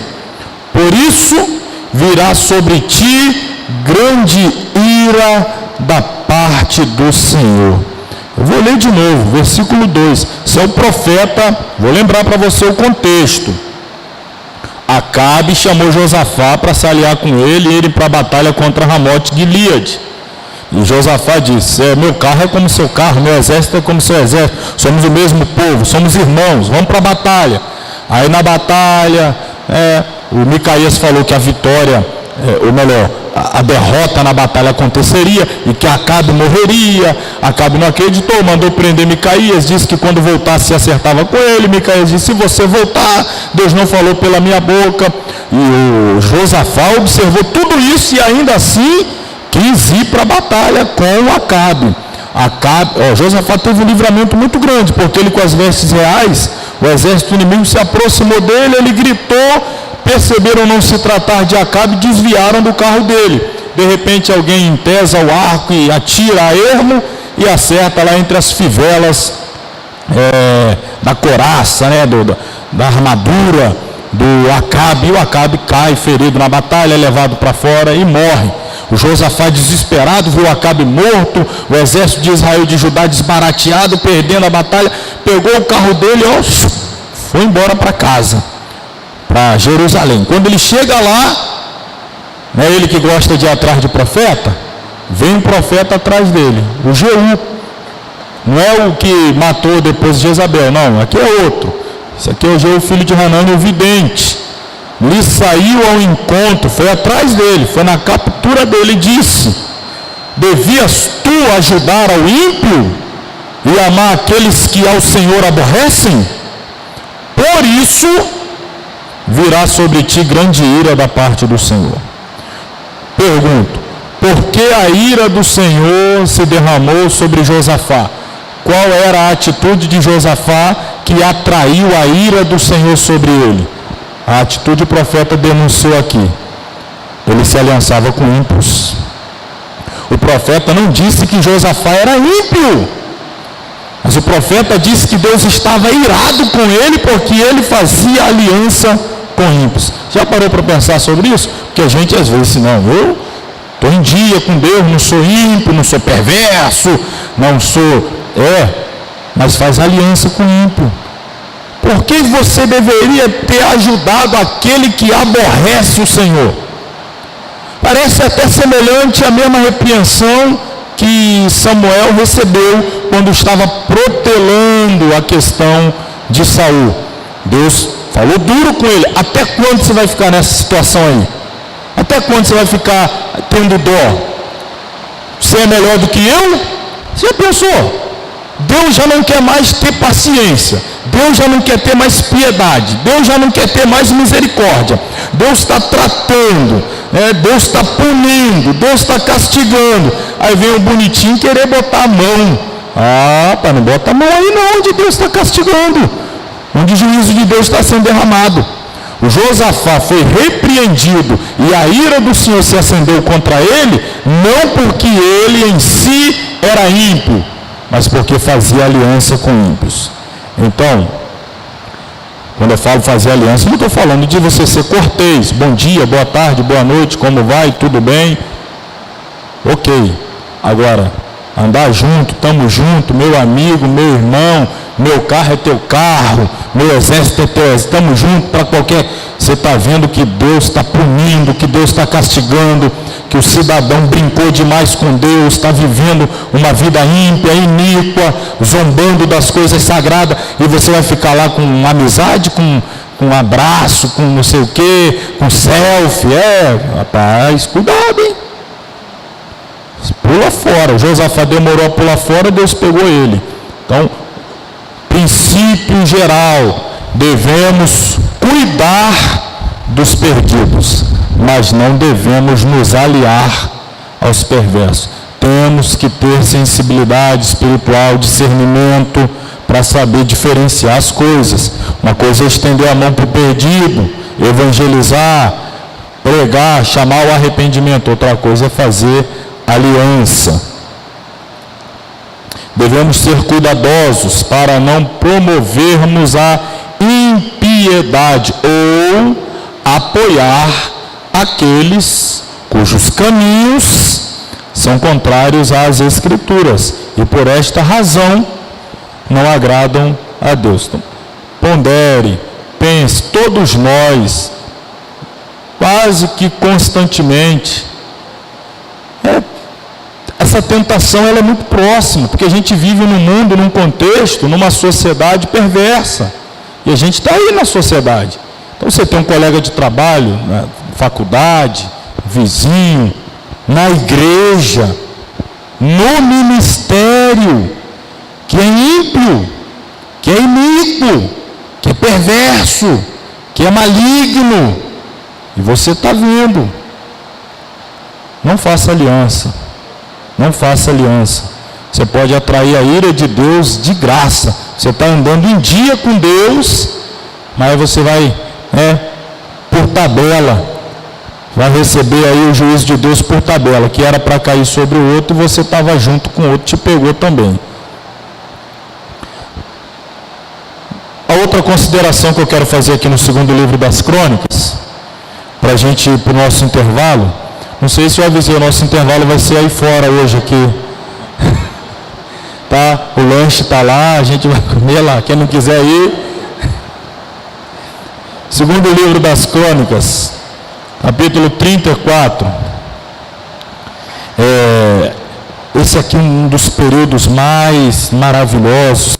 Por isso virá sobre ti grande ira da parte do Senhor. Eu vou ler de novo, versículo 2. Esse é o profeta, vou lembrar para você o contexto. Acabe chamou Josafá para se aliar com ele e ele para a batalha contra Ramote Gileade. E Josafá disse: meu carro é como seu carro, meu exército é como seu exército, somos o mesmo povo, somos irmãos, vamos para a batalha. Aí na batalha, o Micaías falou que a vitória, ou melhor, a derrota na batalha aconteceria e que Acabe morreria. Acabe não acreditou, mandou prender Micaías, disse que quando voltasse se acertava com ele. Micaías disse: se você voltar, Deus não falou pela minha boca. E o Josafá observou tudo isso e ainda assim quis ir para a batalha com Acabe. Josafá teve um livramento muito grande, porque ele, com as vestes reais, o exército inimigo se aproximou dele, ele gritou, perceberam não se tratar de Acabe, desviaram do carro dele. De repente alguém entesa o arco e atira a ermo e acerta lá entre as fivelas da couraça, da armadura do Acabe. E o Acabe cai ferido na batalha, é levado para fora e morre. O Josafá, desesperado, viu Acabe morto, o exército de Israel e de Judá desbarateado, perdendo a batalha, pegou o carro dele e foi embora para casa, para Jerusalém. Quando ele chega lá, não é ele que gosta de ir atrás de profeta? Vem um profeta atrás dele, o Jeú. Não é o que matou depois de Jezabel, não, aqui é outro. Esse aqui é o Jeú, filho de Hanani, o vidente. Lhe saiu ao encontro, foi atrás dele, foi na captura dele e disse: Devias tu ajudar ao ímpio e amar aqueles que ao Senhor aborrecem? Por isso virá sobre ti grande ira da parte do Senhor. Pergunto, por que a ira do Senhor se derramou sobre Josafá? Qual era a atitude de Josafá que atraiu a ira do Senhor sobre ele? A atitude o profeta denunciou aqui. Ele se aliançava com ímpios. O profeta não disse que Josafá era ímpio, mas o profeta disse que Deus estava irado com ele porque ele fazia aliança com ímpios. Já parou para pensar sobre isso? Porque a gente às vezes, não, eu estou em dia com Deus, não sou ímpio, não sou perverso, não sou, mas faz aliança com ímpio. Por que você deveria ter ajudado aquele que aborrece o Senhor? Parece até semelhante à mesma repreensão que Samuel recebeu quando estava protelando a questão de Saul. Deus falou duro com ele. Até quando você vai ficar nessa situação aí? Até quando você vai ficar tendo dó? Você é melhor do que eu? Você já pensou? Deus já não quer mais ter paciência. Deus já não quer ter mais piedade. Deus já não quer ter mais misericórdia. Deus está tratando, Deus está punindo, Deus está castigando. Aí vem o bonitinho querer botar a mão. Pai, não bota a mão aí não, onde Deus está castigando, onde o juízo de Deus está sendo derramado. O Josafá foi repreendido e a ira do Senhor se acendeu contra ele, não porque ele em si era ímpio, mas porque fazia aliança com ímpios. Então, quando eu falo fazer aliança, não estou falando de você ser cortês, bom dia, boa tarde, boa noite, como vai, tudo bem? Ok. Agora, andar junto, estamos juntos, meu amigo, meu irmão, meu carro é teu carro, meu exército é teu exército, estamos juntos para qualquer... Você está vendo que Deus está punindo, que Deus está castigando, que o cidadão brincou demais com Deus, está vivendo uma vida ímpia, iníqua, zombando das coisas sagradas, e você vai ficar lá com amizade, com abraço, com não sei o que, com selfie. Rapaz, cuidado, hein? Pula fora. O Josafá demorou a pular fora, Deus pegou ele. Então, princípio geral, devemos cuidar dos perdidos, mas não devemos nos aliar aos perversos. Temos que ter sensibilidade espiritual, discernimento, para saber diferenciar as coisas. Uma coisa é estender a mão para o perdido, evangelizar, pregar, chamar o arrependimento. Outra coisa é fazer aliança. Devemos ser cuidadosos para não promovermos a impiedade ou apoiar aqueles cujos caminhos são contrários às Escrituras e por esta razão não agradam a Deus. Então, pondere, pense, todos nós, quase que constantemente, essa tentação ela é muito próxima, porque a gente vive num mundo, num contexto, numa sociedade perversa, e a gente está aí na sociedade. Então você tem um colega de trabalho, na faculdade, vizinho, na igreja, no ministério, que é ímpio, que é iníquo, que é perverso, que é maligno, e você está vendo. Não faça aliança. Não faça aliança. Você pode atrair a ira de Deus de graça. Você está andando em dia com Deus, mas você vai, por tabela, vai receber aí o juízo de Deus por tabela, que era para cair sobre o outro, e você estava junto com o outro, te pegou também. A outra consideração que eu quero fazer aqui no segundo livro das Crônicas, para a gente ir para o nosso intervalo. Não sei se eu avisei, o nosso intervalo vai ser aí fora hoje aqui. Tá? O lanche está lá, a gente vai comer lá. Quem não quiser ir. Segundo livro das Crônicas, capítulo 34. Esse aqui é um dos períodos mais maravilhosos,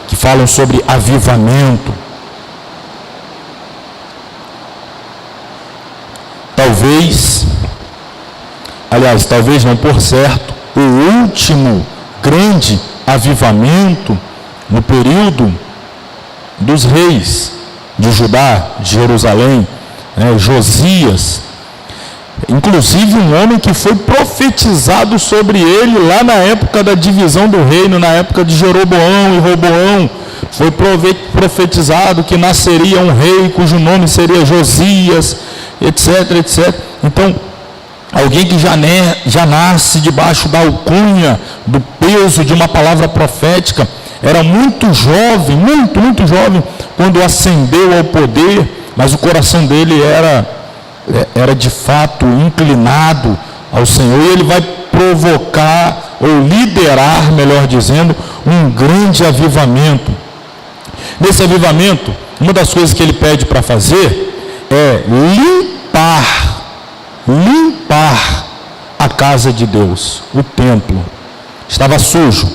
que falam sobre avivamento. aliás, talvez não por certo, o último grande avivamento no período dos reis de Judá, de Jerusalém, Josias. Inclusive um homem que foi profetizado sobre ele lá na época da divisão do reino, na época de Jeroboão e Roboão. Foi profetizado que nasceria um rei cujo nome seria Josias, etc, etc. Então, alguém que já nasce debaixo da alcunha, do peso de uma palavra profética, era muito jovem, muito jovem, quando ascendeu ao poder, mas o coração dele era de fato inclinado ao Senhor, e ele vai provocar, ou liderar, melhor dizendo, um grande avivamento. Nesse avivamento, uma das coisas que ele pede para fazer é limpar a casa de Deus, o templo. Estava sujo,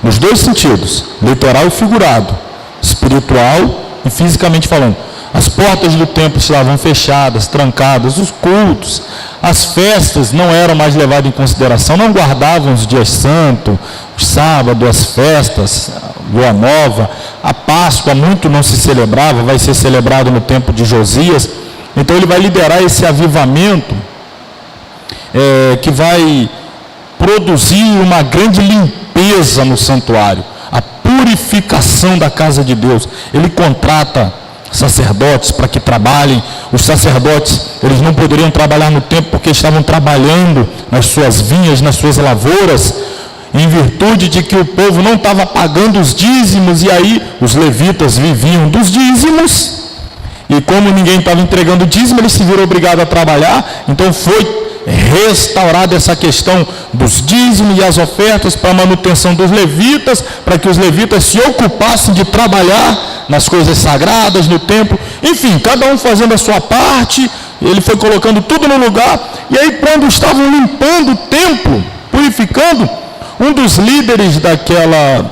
nos dois sentidos, literal e figurado, espiritual e fisicamente falando. As portas do templo estavam fechadas, trancadas, os cultos, as festas não eram mais levadas em consideração, não guardavam os dias santos, os sábados, as festas, Lua Nova, a Páscoa muito não se celebrava, vai ser celebrado no tempo de Josias. Então ele vai liderar esse avivamento que vai produzir uma grande limpeza no santuário, a purificação da casa de Deus. Ele contrata sacerdotes para que trabalhem. Os sacerdotes, eles não poderiam trabalhar no templo porque estavam trabalhando nas suas vinhas, nas suas lavouras, em virtude de que o povo não estava pagando os dízimos, e aí os levitas viviam dos dízimos, e como ninguém estava entregando dízimo, eles se viram obrigados a trabalhar. Então foi restaurada essa questão dos dízimos e as ofertas para a manutenção dos levitas, para que os levitas se ocupassem de trabalhar nas coisas sagradas, no templo. Enfim, cada um fazendo a sua parte. Ele foi colocando tudo no lugar. E aí, quando estavam limpando o templo, purificando, um dos líderes daquela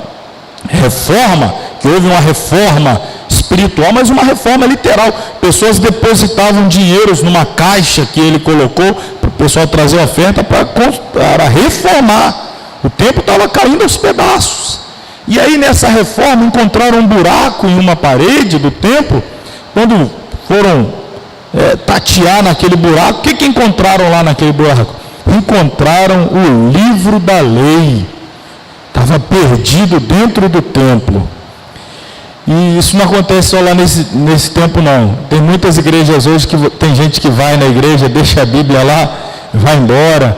reforma, que houve uma reforma espiritual, mas uma reforma literal. Pessoas depositavam dinheiros numa caixa que ele colocou para o pessoal trazer oferta para reformar. O templo estava caindo aos pedaços. E aí nessa reforma encontraram um buraco em uma parede do templo. Quando foram tatear naquele buraco, o que encontraram lá naquele buraco? Encontraram o livro da lei. Estava perdido dentro do templo. E isso não acontece só lá nesse tempo, não. Tem muitas igrejas hoje que tem gente que vai na igreja, deixa a Bíblia lá, vai embora.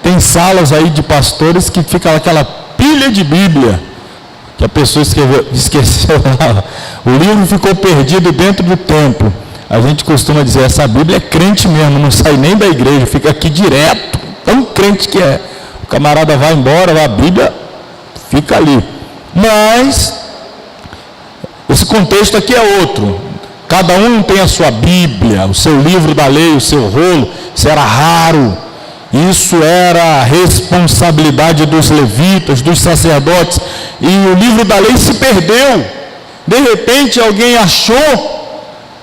Tem salas aí de pastores que fica aquela pilha de Bíblia, que a pessoa esqueceu lá. O livro ficou perdido dentro do templo. A gente costuma dizer, essa Bíblia é crente mesmo, não sai nem da igreja, fica aqui direto, tão crente que é. O camarada vai embora, a Bíblia fica ali. Mas esse contexto aqui é outro. Cada um tem a sua Bíblia, o seu livro da lei, o seu rolo. Isso era raro. Isso era a responsabilidade dos levitas, dos sacerdotes. E o livro da lei se perdeu. De repente alguém achou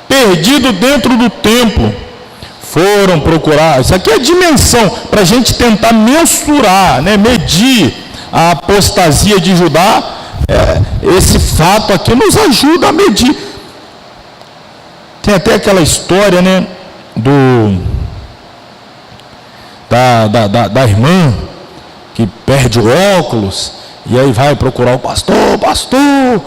perdido dentro do templo. Foram procurar. Isso aqui é a dimensão para a gente tentar mensurar, medir a apostasia de Judá. Esse fato aqui nos ajuda a medir. Tem até aquela história, da irmã que perde o óculos e aí vai procurar o pastor. O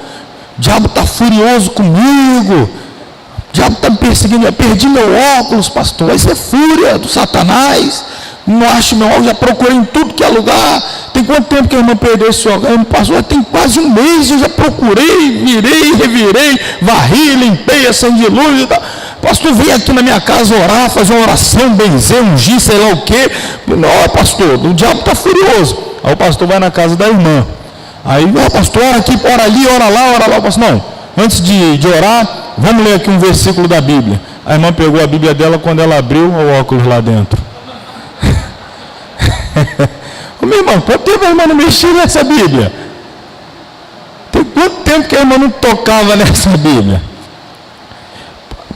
diabo está furioso comigo, o diabo está me perseguindo, eu perdi meu óculos, pastor. Isso é fúria do Satanás. Não acho meu óculos, já procurei em tudo que é lugar. Tem quanto tempo que a irmã perdeu esse óculos? Pastor, tem quase um mês, eu já procurei, virei, revirei, varri, limpei, acendi luz e tal. Pastor, vem aqui na minha casa orar, fazer uma oração, benzer, ungir, sei lá o quê. Não, pastor, o diabo está furioso. Aí o pastor vai na casa da irmã. Aí, pastor, ora aqui, ora ali, ora lá, ora lá. Pastor, não, antes de orar, vamos ler aqui um versículo da Bíblia. A irmã pegou a Bíblia dela, quando ela abriu o óculos lá dentro. Meu irmão, quanto tempo a irmã não mexia nessa Bíblia? Tem quanto tempo que a irmã não tocava nessa Bíblia?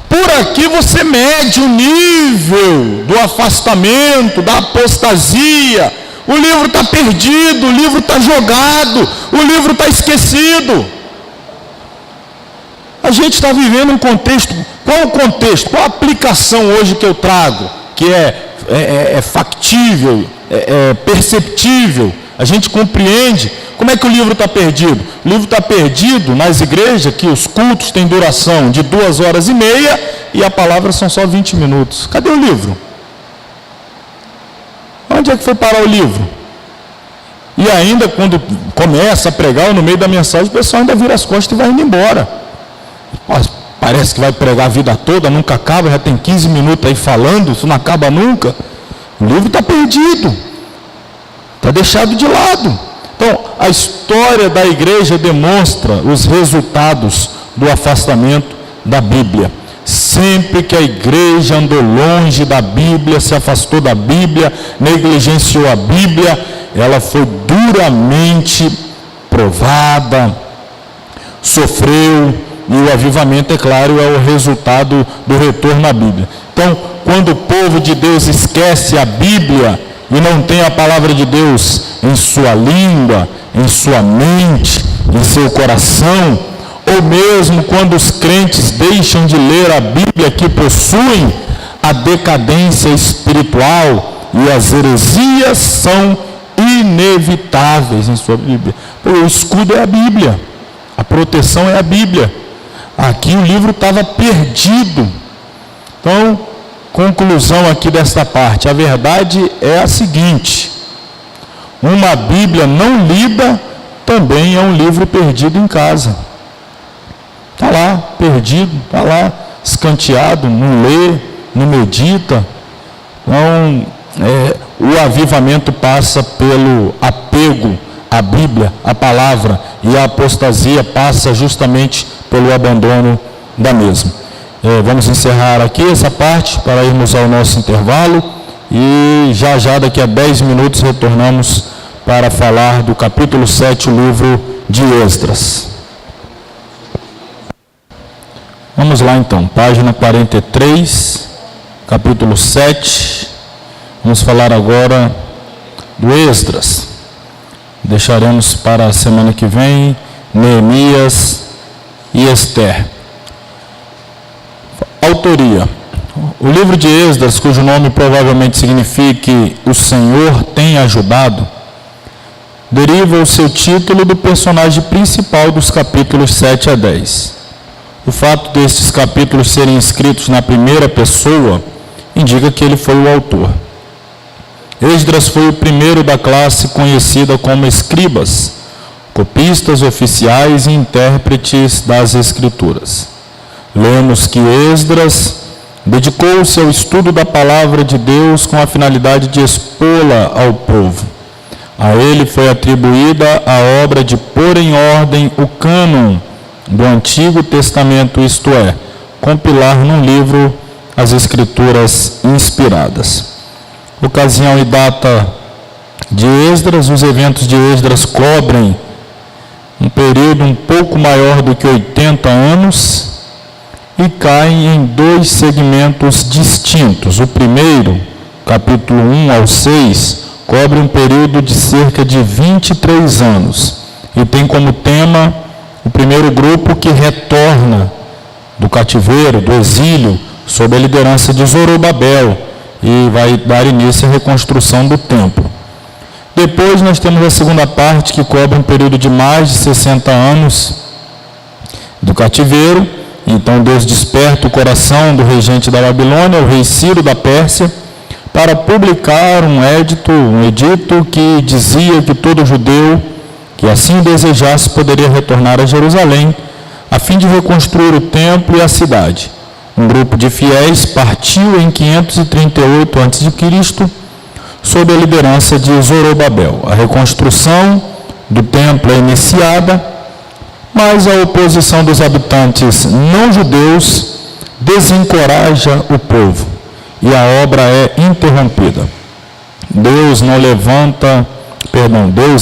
Por aqui você mede o nível do afastamento, da apostasia. O livro está perdido, o livro está jogado, o livro está esquecido. A gente está vivendo um contexto. Qual o contexto? Qual a aplicação hoje que eu trago? Que é factível, é perceptível, a gente compreende. Como é que o livro está perdido? O livro está perdido nas igrejas que os cultos têm duração de 2h30 e a palavra são só 20 minutos. Cadê o livro? Onde é que foi parar o livro? E ainda quando começa a pregar, no meio da mensagem, o pessoal ainda vira as costas e vai indo embora. Parece que vai pregar a vida toda, nunca acaba, já tem 15 minutos aí falando, isso não acaba nunca. O livro está perdido, está deixado de lado. Então, a história da igreja demonstra os resultados do afastamento da Bíblia. Sempre que a igreja andou longe da Bíblia, se afastou da Bíblia, negligenciou a Bíblia, ela foi duramente provada, sofreu, e o avivamento, é claro, é o resultado do retorno à Bíblia. Então, quando o povo de Deus esquece a Bíblia e não tem a palavra de Deus em sua língua, em sua mente, em seu coração, ou mesmo quando os crentes deixam de ler a Bíblia que possuem, a decadência espiritual e as heresias são inevitáveis em sua Bíblia. O escudo é a Bíblia, a proteção é a Bíblia. Aqui o livro estava perdido. Então, conclusão aqui desta parte. A verdade é a seguinte: uma Bíblia não lida também é um livro perdido em casa. Está lá, perdido, está lá, escanteado, não lê, não medita. Então, o avivamento passa pelo apego à Bíblia, à palavra, e a apostasia passa justamente pelo abandono da mesma. Vamos encerrar aqui essa parte para irmos ao nosso intervalo e já daqui a 10 minutos retornamos para falar do capítulo 7, o livro de Esdras. Vamos lá então, página 43, capítulo 7. Vamos falar agora do Esdras. Deixaremos para a semana que vem Neemias e Esther. Autoria. O livro de Esdras, cujo nome provavelmente signifique o Senhor tem ajudado, deriva o seu título do personagem principal dos capítulos 7 a 10. O fato destes capítulos serem escritos na primeira pessoa indica que ele foi o autor. Esdras foi o primeiro da classe conhecida como escribas, copistas oficiais e intérpretes das Escrituras. Lemos que Esdras dedicou-se ao estudo da palavra de Deus com a finalidade de expô-la ao povo. A ele foi atribuída a obra de pôr em ordem o cânon do Antigo Testamento, isto é, compilar num livro as Escrituras inspiradas. Ocasião e data de Esdras. Os eventos de Esdras cobrem um período um pouco maior do que 80 anos e caem em dois segmentos distintos. O primeiro, capítulo 1 ao 6, cobre um período de cerca de 23 anos e tem como tema o primeiro grupo que retorna do cativeiro, do exílio, sob a liderança de Zorobabel, e vai dar início à reconstrução do templo. Depois nós temos a segunda parte, que cobre um período de mais de 60 anos do cativeiro. Então Deus desperta o coração do regente da Babilônia, o rei Ciro da Pérsia, para publicar um edito que dizia que todo judeu que assim desejasse poderia retornar a Jerusalém, a fim de reconstruir o templo e a cidade. Um grupo de fiéis partiu em 538 a.C., sob a liderança de Zorobabel. A reconstrução do templo é iniciada, mas a oposição dos habitantes não judeus desencoraja o povo e a obra é interrompida. Deus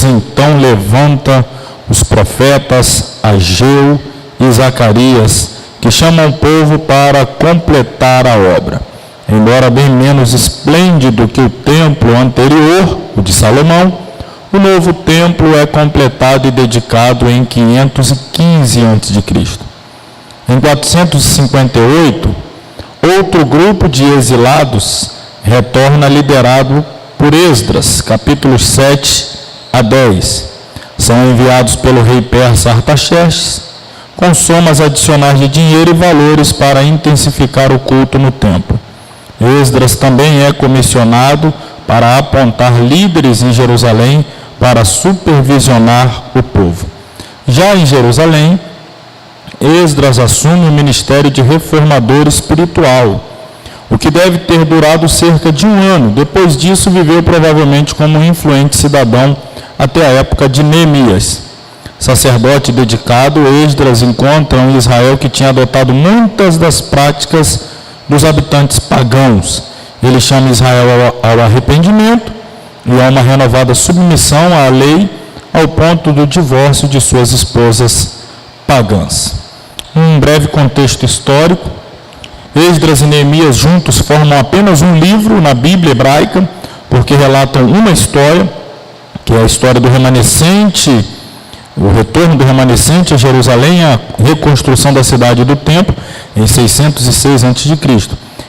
então levanta os profetas Ageu e Zacarias, que chama o povo para completar a obra. Embora bem menos esplêndido que o templo anterior, o de Salomão, o novo templo é completado e dedicado em 515 a.C. Em 458, outro grupo de exilados retorna liderado por Esdras, capítulos 7 a 10. São enviados pelo rei persa Artaxerxes, com somas adicionais de dinheiro e valores para intensificar o culto no templo. Esdras também é comissionado para apontar líderes em Jerusalém para supervisionar o povo. Já em Jerusalém, Esdras assume o ministério de reformador espiritual, o que deve ter durado cerca de 1 ano. Depois disso, viveu provavelmente como um influente cidadão até a época de Neemias. Sacerdote dedicado, Esdras encontra um Israel que tinha adotado muitas das práticas dos habitantes pagãos. Ele chama Israel ao arrependimento e a uma renovada submissão à lei, ao ponto do divórcio de suas esposas pagãs. Um breve contexto histórico: Esdras e Neemias juntos formam apenas um livro na Bíblia hebraica, porque relatam uma história, que é a história do remanescente, o retorno do remanescente a Jerusalém, a reconstrução da cidade e do templo, em 606 a.C.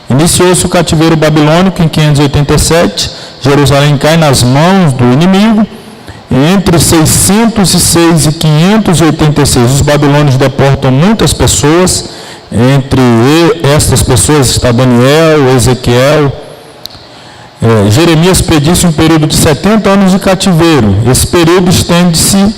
Iniciou-se o cativeiro babilônico em 587, Jerusalém cai nas mãos do inimigo. Entre 606 e 586, os babilônios deportam muitas pessoas. Entre estas pessoas está Daniel, Ezequiel. Jeremias prediz um período de 70 anos de cativeiro. Esse período estende-se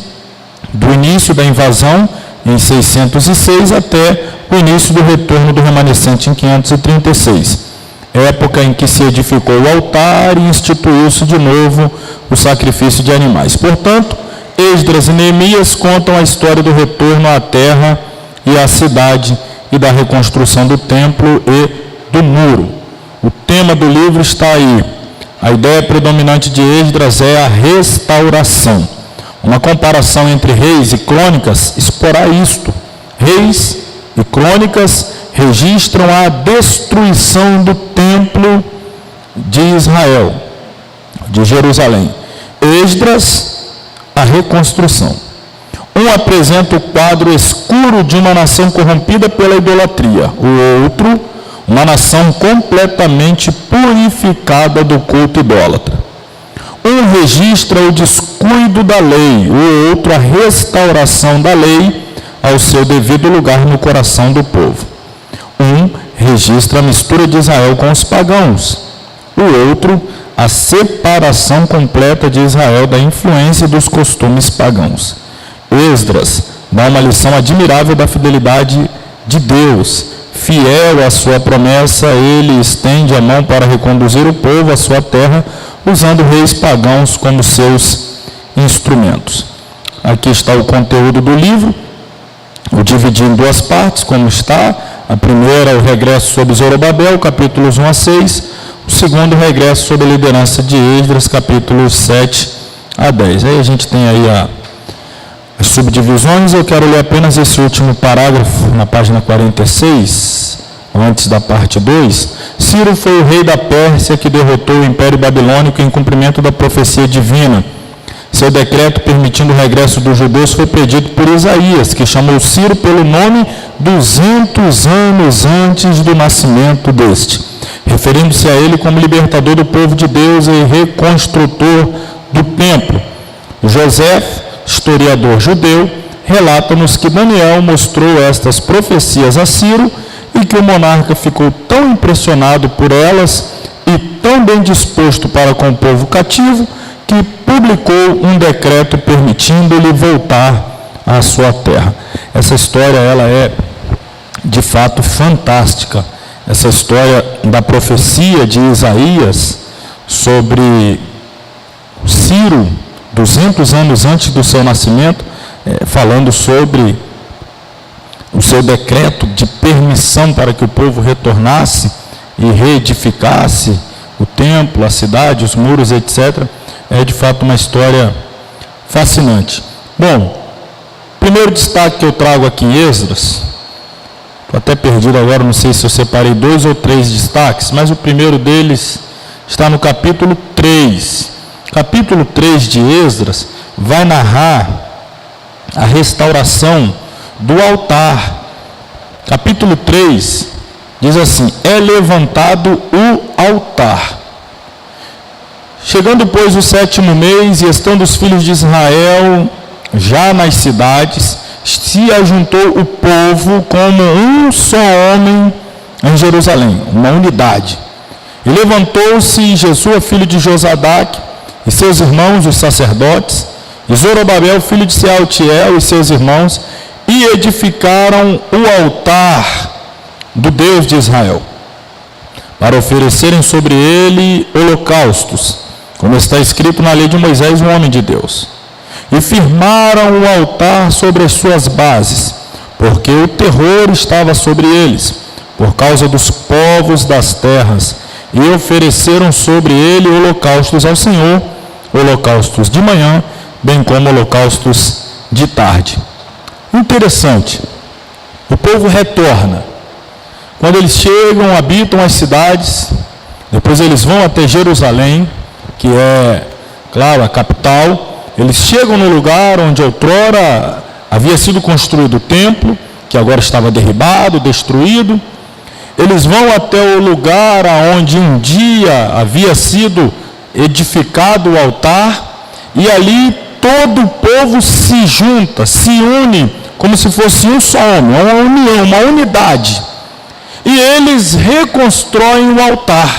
do início da invasão, em 606, até o início do retorno do remanescente, em 536. Época em que se edificou o altar e instituiu-se de novo o sacrifício de animais. Portanto, Esdras e Neemias contam a história do retorno à terra e à cidade e da reconstrução do templo e do muro. O tema do livro está aí. A ideia predominante de Esdras é a restauração. Uma comparação entre Reis e Crônicas exporá isto. Reis e Crônicas registram a destruição do templo de Israel, de Jerusalém. Esdras, a reconstrução. Um apresenta o quadro escuro de uma nação corrompida pela idolatria. O outro, uma nação completamente purificada do culto idólatra. Um registra o descuido da lei, o outro a restauração da lei ao seu devido lugar no coração do povo. Um registra a mistura de Israel com os pagãos. O outro, a separação completa de Israel da influência dos costumes pagãos. Esdras dá uma lição admirável da fidelidade de Deus. Fiel à sua promessa, ele estende a mão para reconduzir o povo à sua terra, usando reis pagãos como seus instrumentos. Aqui está o conteúdo do livro. Eu dividi em duas partes, como está. A primeira é o regresso sobre Zorobabel, capítulos 1 a 6. O segundo, o regresso sobre a liderança de Esdras, capítulos 7 a 10. Aí a gente tem aí as subdivisões. Eu quero ler apenas esse último parágrafo, na página 46, antes da parte 2. Ciro foi o rei da Pérsia que derrotou o Império Babilônico em cumprimento da profecia divina. Seu decreto permitindo o regresso dos judeus foi pedido por Isaías, que chamou Ciro pelo nome 200 anos antes do nascimento deste, referindo-se a ele como libertador do povo de Deus e reconstrutor do templo. José, historiador judeu, relata-nos que Daniel mostrou estas profecias a Ciro e que o monarca ficou tão impressionado por elas e tão bem disposto para com o povo cativo que publicou um decreto permitindo-lhe voltar à sua terra. Essa história, ela é de fato fantástica. Essa história da profecia de Isaías sobre Ciro, 200 anos antes do seu nascimento, falando sobre o seu decreto de permissão para que o povo retornasse e reedificasse o templo, a cidade, os muros, etc. É de fato uma história fascinante. Bom, primeiro destaque que eu trago aqui em Esdras Estou até perdido agora, não sei se eu separei 2 ou 3 destaques, mas o primeiro deles está no capítulo 3. Capítulo 3 de Esdras vai narrar a restauração do altar. Capítulo 3 diz assim: é levantado o altar. Chegando, pois, o 7º mês, e estando os filhos de Israel já nas cidades, se ajuntou o povo como um só homem em Jerusalém, uma unidade. E levantou-se Jesua, filho de Josadaque, e seus irmãos, os sacerdotes, e Zorobabel, filho de Sealtiel, e seus irmãos, e edificaram o altar do Deus de Israel, para oferecerem sobre ele holocaustos, como está escrito na lei de Moisés, um homem de Deus. E firmaram o altar sobre as suas bases, porque o terror estava sobre eles, por causa dos povos das terras, e ofereceram sobre ele holocaustos ao Senhor, holocaustos de manhã, bem como holocaustos de tarde. Interessante, o povo retorna. Quando eles chegam, habitam as cidades, depois eles vão até Jerusalém, que é, claro, a capital. Eles chegam no lugar onde outrora havia sido construído o templo, que agora estava derribado, destruído. Eles vão até o lugar onde um dia havia sido edificado o altar, e ali todo o povo se junta, se une, como se fosse um só homem, uma união, uma unidade. E eles reconstroem o altar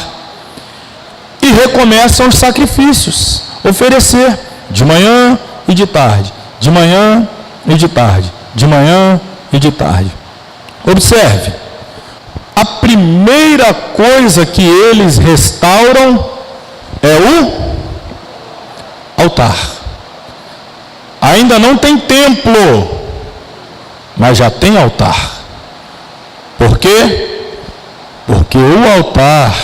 e recomeçam os sacrifícios, oferecer de manhã e de tarde, de manhã e de tarde, de manhã e de tarde. Observe, a primeira coisa que eles restauram é o altar. Ainda não tem templo, mas já tem altar. Por quê? Porque o altar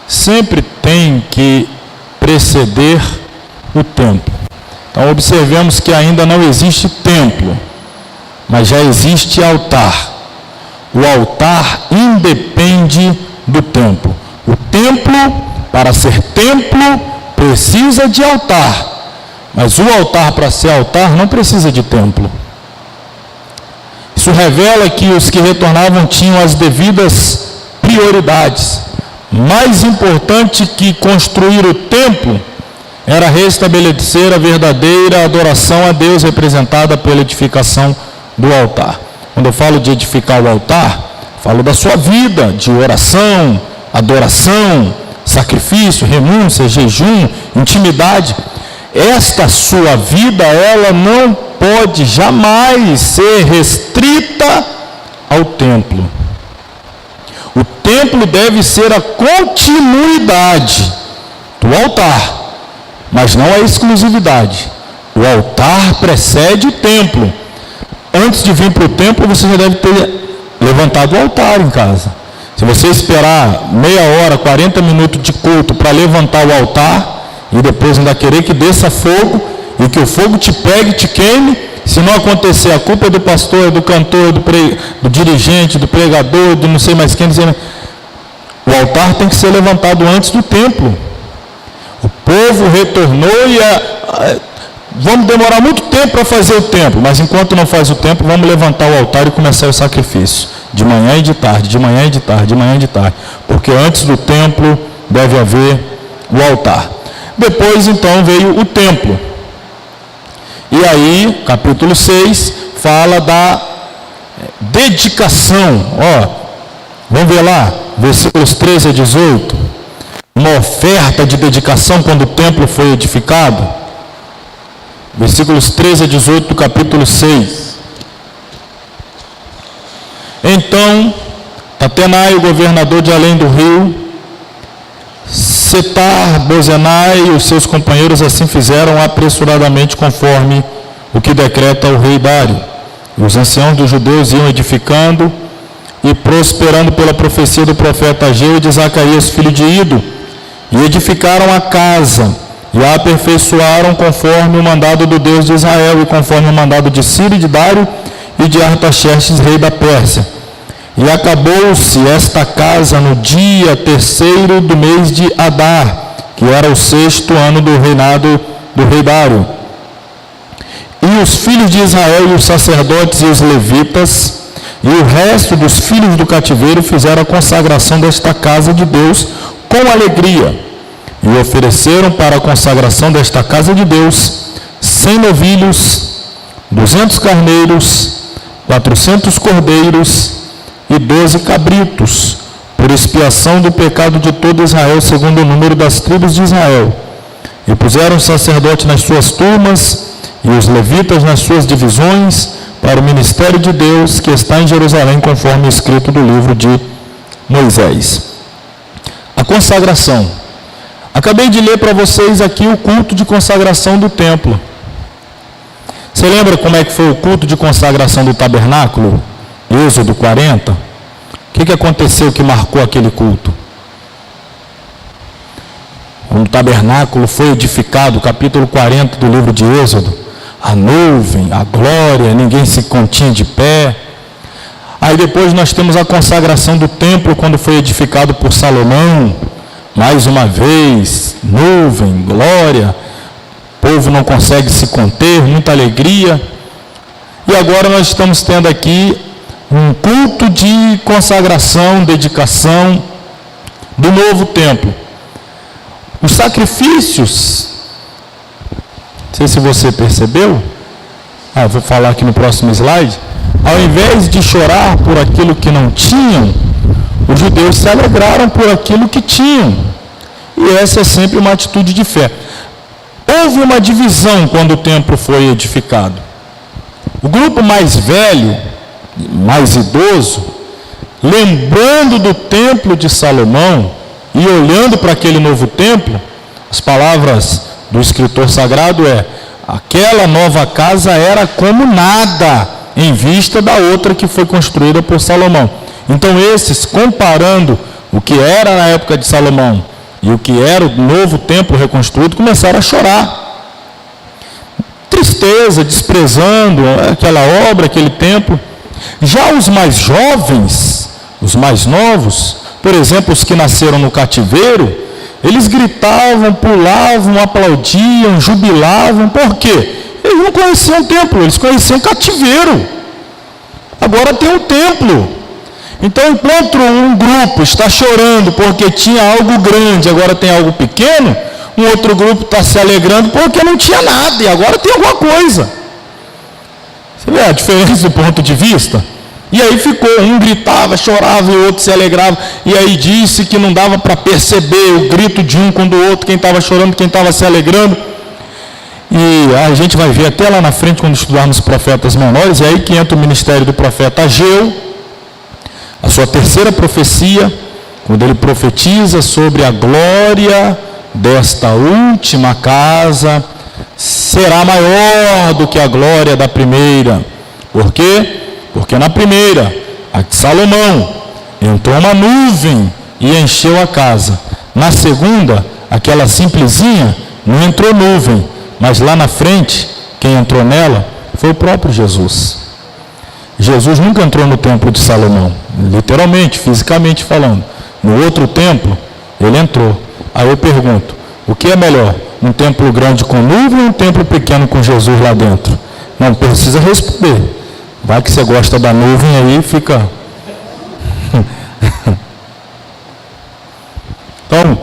sempre tem que preceder o templo. Então observemos que ainda não existe templo, mas já existe altar. O altar independe do templo. O templo, para ser templo, precisa de altar. Mas o altar, para ser altar, não precisa de templo. Isso revela que os que retornavam tinham as devidas prioridades. Mais importante que construir o templo era restabelecer a verdadeira adoração a Deus, representada pela edificação do altar. Quando eu falo de edificar o altar, falo da sua vida de oração, adoração, sacrifício, renúncia, jejum, intimidade. Esta sua vida, ela não pode jamais ser restrita ao templo. O templo deve ser a continuidade do altar, mas não a exclusividade. O altar precede o templo. Antes de vir para o templo, você já deve ter levantado o altar em casa. Se você esperar meia hora, 40 minutos de culto para levantar o altar, e depois ainda querer que desça fogo, e que o fogo te pegue, te queime, se não acontecer, a culpa é do pastor, do cantor, do dirigente, do pregador, do não sei mais quem. O altar tem que ser levantado antes do templo. O povo retornou e vamos demorar muito tempo para fazer o templo, mas enquanto não faz o templo, vamos levantar o altar e começar o sacrifício, de manhã e de tarde, de manhã e de tarde, de manhã e de tarde, porque antes do templo deve haver o altar. Depois então veio o templo, e aí capítulo 6 fala da dedicação. Vamos ver lá, versículos 13 a 18, uma oferta de dedicação quando o templo foi edificado. Versículos 13 a 18 do capítulo 6. Então, Tatenai, o governador de além do rio, Setar-Bozenai e os seus companheiros assim fizeram apressuradamente conforme o que decreta o rei Dário. E os anciãos dos judeus iam edificando e prosperando pela profecia do profeta Ageu e de Zacarias, filho de Ido, e edificaram a casa e a aperfeiçoaram conforme o mandado do Deus de Israel e conforme o mandado de Ciro e de Dário e de Artaxerxes, rei da Pérsia. E acabou-se esta casa no dia 3º do mês de Adar, que era o 6º ano do reinado do rei Dário. E os filhos de Israel, e os sacerdotes e os levitas, e o resto dos filhos do cativeiro fizeram a consagração desta casa de Deus com alegria. E ofereceram para a consagração desta casa de Deus 100 novilhos, 200 carneiros, 400 cordeiros e 12 cabritos, por expiação do pecado de todo Israel, segundo o número das tribos de Israel. E puseram os sacerdotes nas suas turmas e os levitas nas suas divisões para o ministério de Deus que está em Jerusalém, conforme escrito do livro de Moisés. A consagração. Acabei de ler para vocês aqui o culto de consagração do templo. Você lembra como é que foi o culto de consagração do tabernáculo? Êxodo 40. O que aconteceu que marcou aquele culto? O tabernáculo foi edificado, capítulo 40 do livro de Êxodo. A nuvem, a glória, ninguém se continha de pé. Aí depois nós temos a consagração do templo, quando foi edificado por Salomão. Mais uma vez, nuvem, glória, o povo não consegue se conter, muita alegria. E agora nós estamos tendo aqui um culto de consagração, dedicação do novo templo. Os sacrifícios, não sei se você percebeu, vou falar aqui no próximo slide. Ao invés de chorar por aquilo que não tinham, os judeus se alegraram por aquilo que tinham. E essa é sempre uma atitude de fé. Houve uma divisão quando o templo foi edificado. O grupo mais velho, mais idoso, lembrando do templo de Salomão e olhando para aquele novo templo, as palavras do escritor sagrado aquela nova casa era como nada em vista da outra que foi construída por Salomão. Então esses, comparando o que era na época de Salomão e o que era o novo templo reconstruído, começaram a chorar. Tristeza, desprezando aquela obra, aquele templo. Já os mais jovens, os mais novos, por exemplo, os que nasceram no cativeiro, eles gritavam, pulavam, aplaudiam, jubilavam. Por quê? Eles não conheciam o templo, eles conheciam o cativeiro. Agora tem um templo. Então, enquanto um grupo está chorando porque tinha algo grande, agora tem algo pequeno, um outro grupo está se alegrando porque não tinha nada e agora tem alguma coisa. Você vê a diferença do ponto de vista? E aí ficou, um gritava, chorava e o outro se alegrava, e aí disse que não dava para perceber o grito de um com o do outro, quem estava chorando, quem estava se alegrando. E a gente vai ver até lá na frente, quando estudarmos os profetas menores, é aí que entra o ministério do profeta Ageu, a sua terceira profecia, quando ele profetiza sobre a glória desta última casa, será maior do que a glória da primeira. Por quê? Porque na primeira, a de Salomão, entrou uma nuvem e encheu a casa. Na segunda, aquela simplesinha, não entrou nuvem, mas lá na frente, quem entrou nela foi o próprio Jesus. Jesus nunca entrou no templo de Salomão, literalmente, fisicamente falando. No outro templo, ele entrou. Aí eu pergunto, o que é melhor? Um templo grande com nuvem ou um templo pequeno com Jesus lá dentro? Não precisa responder. Vai que você gosta da nuvem aí, fica... Então,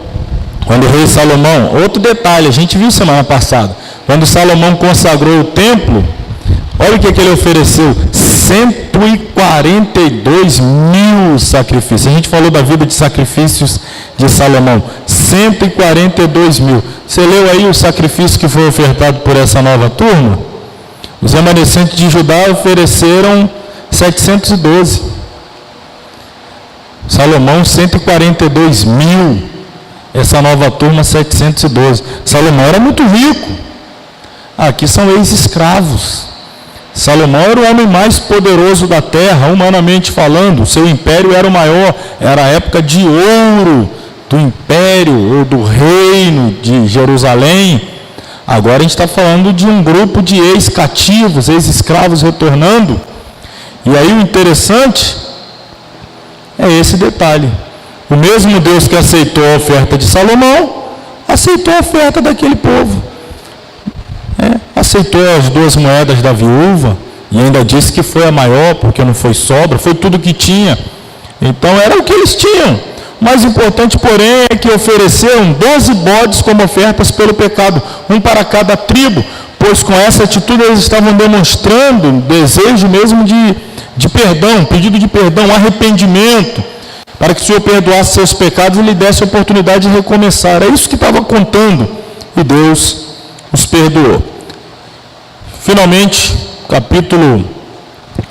quando o rei Salomão, outro detalhe, a gente viu semana passada, quando Salomão consagrou o templo, olha o que ele ofereceu, 142 mil sacrifícios. A gente falou da vida de sacrifícios de Salomão, 142 mil. Você leu aí o sacrifício que foi ofertado por essa nova turma? Os remanescentes de Judá ofereceram 712. Salomão, 142 mil. Essa nova turma, 712. Salomão era muito rico. Aqui são ex-escravos. Salomão era o homem mais poderoso da terra, humanamente falando. O seu império era o maior. Era a época de ouro do império, ou do reino de Jerusalém. Agora a gente está falando de um grupo de ex-cativos, ex-escravos retornando. E aí o interessante É esse detalhe. O mesmo Deus que aceitou a oferta de Salomão, aceitou a oferta daquele povo. Aceitou as 2 moedas da viúva, e ainda disse que foi a maior, porque não foi sobra, foi tudo que tinha. Então era o que eles tinham. O mais importante, porém, é que ofereceram 12 bodes como ofertas pelo pecado, um para cada tribo, pois com essa atitude eles estavam demonstrando um desejo mesmo de perdão, pedido de perdão, arrependimento, para que o Senhor perdoasse seus pecados e lhe desse a oportunidade de recomeçar. É isso que estava contando, e Deus os perdoou. Finalmente, capítulo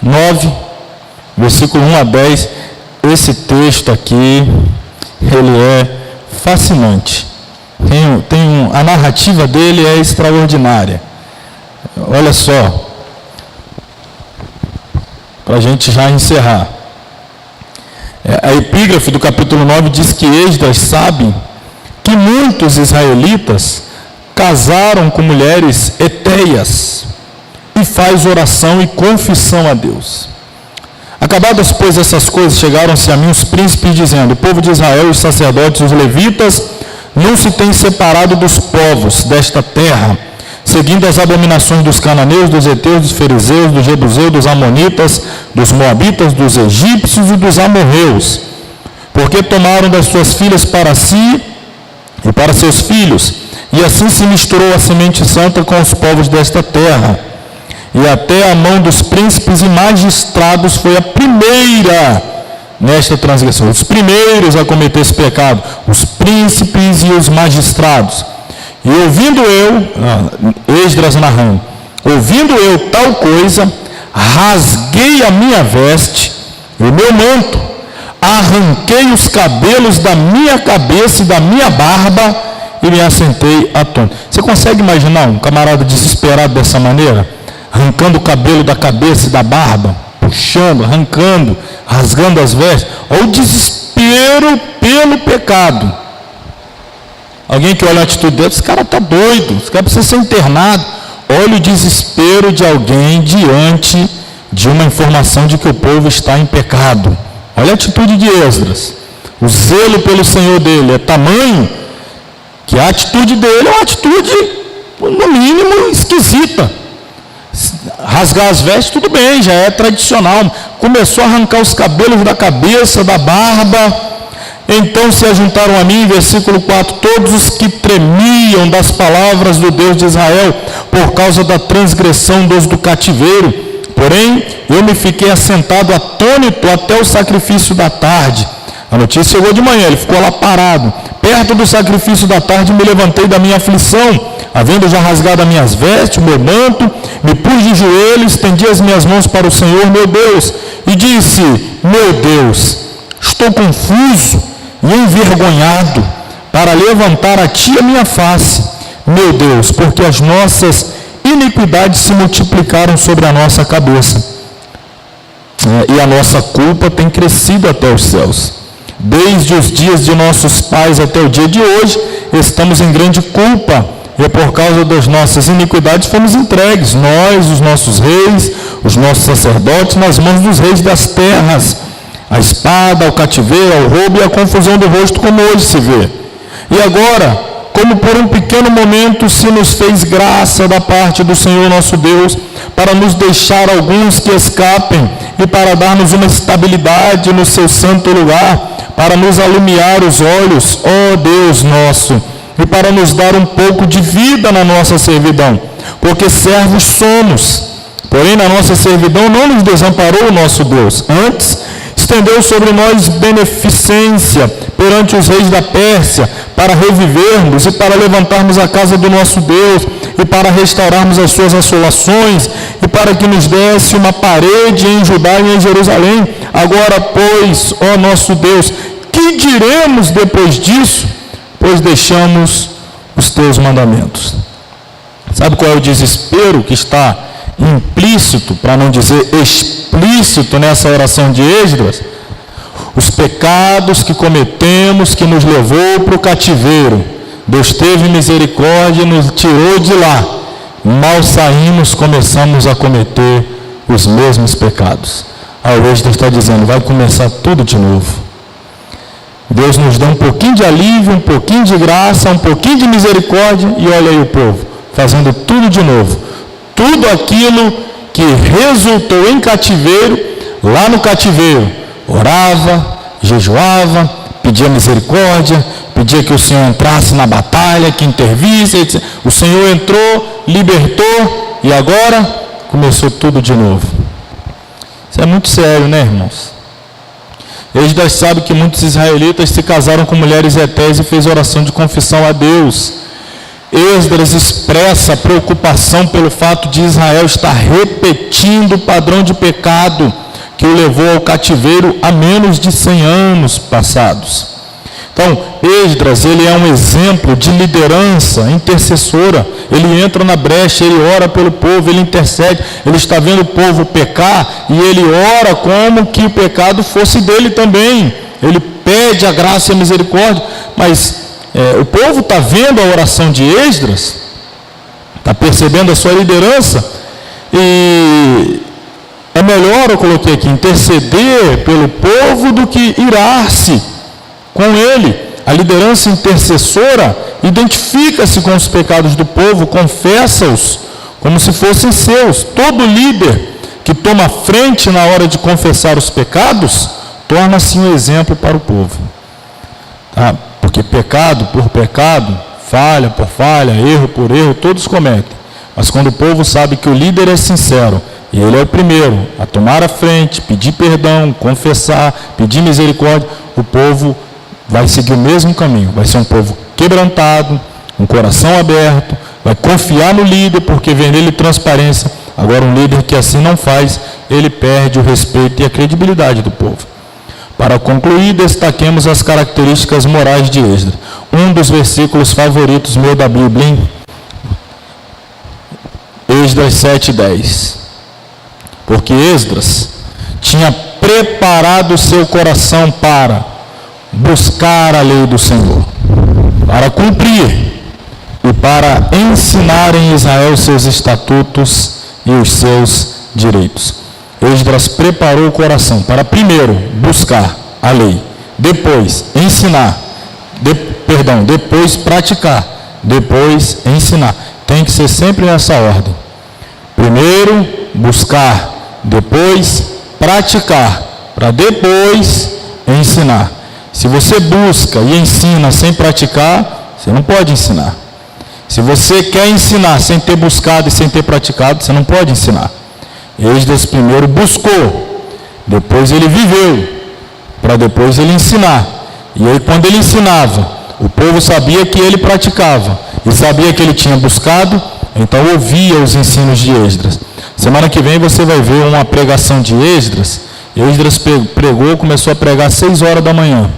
9, versículo 1 a 10, esse texto aqui, ele é fascinante. A narrativa dele é extraordinária. Olha só, para a gente já encerrar. A epígrafe do capítulo 9 diz que Esdras sabe que muitos israelitas casaram com mulheres hetéias e faz oração e confissão a Deus. Acabadas, pois, essas coisas, chegaram-se a mim os príncipes, dizendo: o povo de Israel, os sacerdotes, os levitas, não se têm separado dos povos desta terra, seguindo as abominações dos cananeus, dos heteus, dos fariseus, dos jebuseus, dos amonitas, dos moabitas, dos egípcios e dos amorreus, porque tomaram das suas filhas para si e para seus filhos, e assim se misturou a semente santa com os povos desta terra. E até a mão dos príncipes e magistrados foi a primeira nesta transgressão. Os primeiros a cometer esse pecado, os príncipes e os magistrados. E ouvindo eu, Esdras narrando, ouvindo eu tal coisa, rasguei a minha veste e o meu manto, arranquei os cabelos da minha cabeça e da minha barba e me assentei atônito. Você consegue imaginar um camarada desesperado dessa maneira? Arrancando o cabelo da cabeça e da barba, puxando, arrancando, rasgando as vestes. Olha o desespero pelo pecado. Alguém que olha a atitude dele, esse cara está doido, esse cara precisa ser internado. Olha o desespero de alguém diante de uma informação de que o povo está em pecado. Olha a atitude de Esdras. O zelo pelo Senhor dele é tamanho que a atitude dele é uma atitude, no mínimo, esquisita. Rasgar as vestes, tudo bem, já é tradicional. Começou a arrancar os cabelos da cabeça, da barba. Então se ajuntaram a mim, versículo 4, todos os que tremiam das palavras do Deus de Israel, por causa da transgressão dos do cativeiro. Porém, eu me fiquei assentado atônito até o sacrifício da tarde. A notícia chegou de manhã, ele ficou lá parado. Perto do sacrifício da tarde, me levantei da minha aflição, havendo já rasgado as minhas vestes, o meu manto, me pus de joelhos, estendi as minhas mãos para o Senhor, meu Deus, e disse: meu Deus, estou confuso e envergonhado para levantar a Ti a minha face, meu Deus, porque as nossas iniquidades se multiplicaram sobre a nossa cabeça, e a nossa culpa tem crescido até os céus. Desde os dias de nossos pais até o dia de hoje, estamos em grande culpa, e por causa das nossas iniquidades fomos entregues, nós, os nossos reis, os nossos sacerdotes, nas mãos dos reis das terras, a espada, ao cativeiro, ao roubo e à confusão do rosto, como hoje se vê. E agora, como por um pequeno momento se nos fez graça da parte do Senhor nosso Deus, para nos deixar alguns que escapem e para dar-nos uma estabilidade no seu santo lugar, para nos alumiar os olhos, ó Deus nosso, e para nos dar um pouco de vida na nossa servidão, porque servos somos. Porém, na nossa servidão não nos desamparou o nosso Deus, antes estendeu sobre nós beneficência perante os reis da Pérsia, para revivermos e para levantarmos a casa do nosso Deus, e para restaurarmos as suas assolações, e para que nos desse uma parede em Judá e em Jerusalém. Agora, pois, ó nosso Deus, que diremos depois disso? Pois deixamos os teus mandamentos. Sabe qual é o desespero que está implícito, para não dizer explícito, nessa oração de Esdras? Os pecados que cometemos, que nos levou para o cativeiro. Deus teve misericórdia e nos tirou de lá. Mal saímos, começamos a cometer os mesmos pecados. ao Esdras está dizendo, vai começar tudo de novo. Deus nos dá um pouquinho de alívio, um pouquinho de graça, um pouquinho de misericórdia, e olha aí o povo, fazendo tudo de novo. Tudo aquilo que resultou em cativeiro, lá no cativeiro, orava, jejuava, pedia misericórdia, pedia que o Senhor entrasse na batalha, que intervisse, etc. O Senhor entrou, libertou, e agora começou tudo de novo. Isso é muito sério, né, irmãos? Esdras sabe que muitos israelitas se casaram com mulheres hetéis e fez oração de confissão a Deus. Esdras expressa preocupação pelo fato de Israel estar repetindo o padrão de pecado que o levou ao cativeiro há menos de 100 anos passados. Então, Esdras, ele é um exemplo de liderança intercessora. Ele entra na brecha, ele ora pelo povo, ele intercede. Ele está vendo o povo pecar e ele ora como que o pecado fosse dele também. Ele pede a graça e a misericórdia, mas o povo está vendo a oração de Esdras, está percebendo a sua liderança, e é melhor, eu coloquei aqui, interceder pelo povo do que irar-se com ele. A liderança intercessora identifica-se com os pecados do povo, confessa-os como se fossem seus. Todo líder que toma frente na hora de confessar os pecados, torna-se um exemplo para o povo. Tá? Porque pecado por pecado, falha por falha, erro por erro, todos cometem. Mas quando o povo sabe que o líder é sincero, e ele é o primeiro a tomar a frente, pedir perdão, confessar, pedir misericórdia, o povo vai seguir o mesmo caminho. Vai ser um povo quebrantado, um coração aberto, vai confiar no líder, porque vê nele transparência. Agora, um líder que assim não faz, ele perde o respeito e a credibilidade do povo. Para concluir, destaquemos as características morais de Esdras. Um dos versículos favoritos meu da Bíblia, hein? Esdras 7:10. Porque Esdras tinha preparado o seu coração para buscar a lei do Senhor, para cumprir e para ensinar em Israel os seus estatutos e os seus direitos. Esdras preparou o coração para primeiro buscar a lei, depois ensinar, depois praticar, depois ensinar. Tem que ser sempre nessa ordem. Primeiro buscar, depois praticar, para depois ensinar. Se você busca e ensina sem praticar, você não pode ensinar. Se você quer ensinar sem ter buscado e sem ter praticado, você não pode ensinar. Esdras primeiro buscou, depois ele viveu, para depois ele ensinar. E aí quando ele ensinava, o povo sabia que ele praticava, e sabia que ele tinha buscado, então ouvia os ensinos de Esdras. Semana que vem você vai ver uma pregação de Esdras. Esdras pregou, começou a pregar às 6 horas da manhã.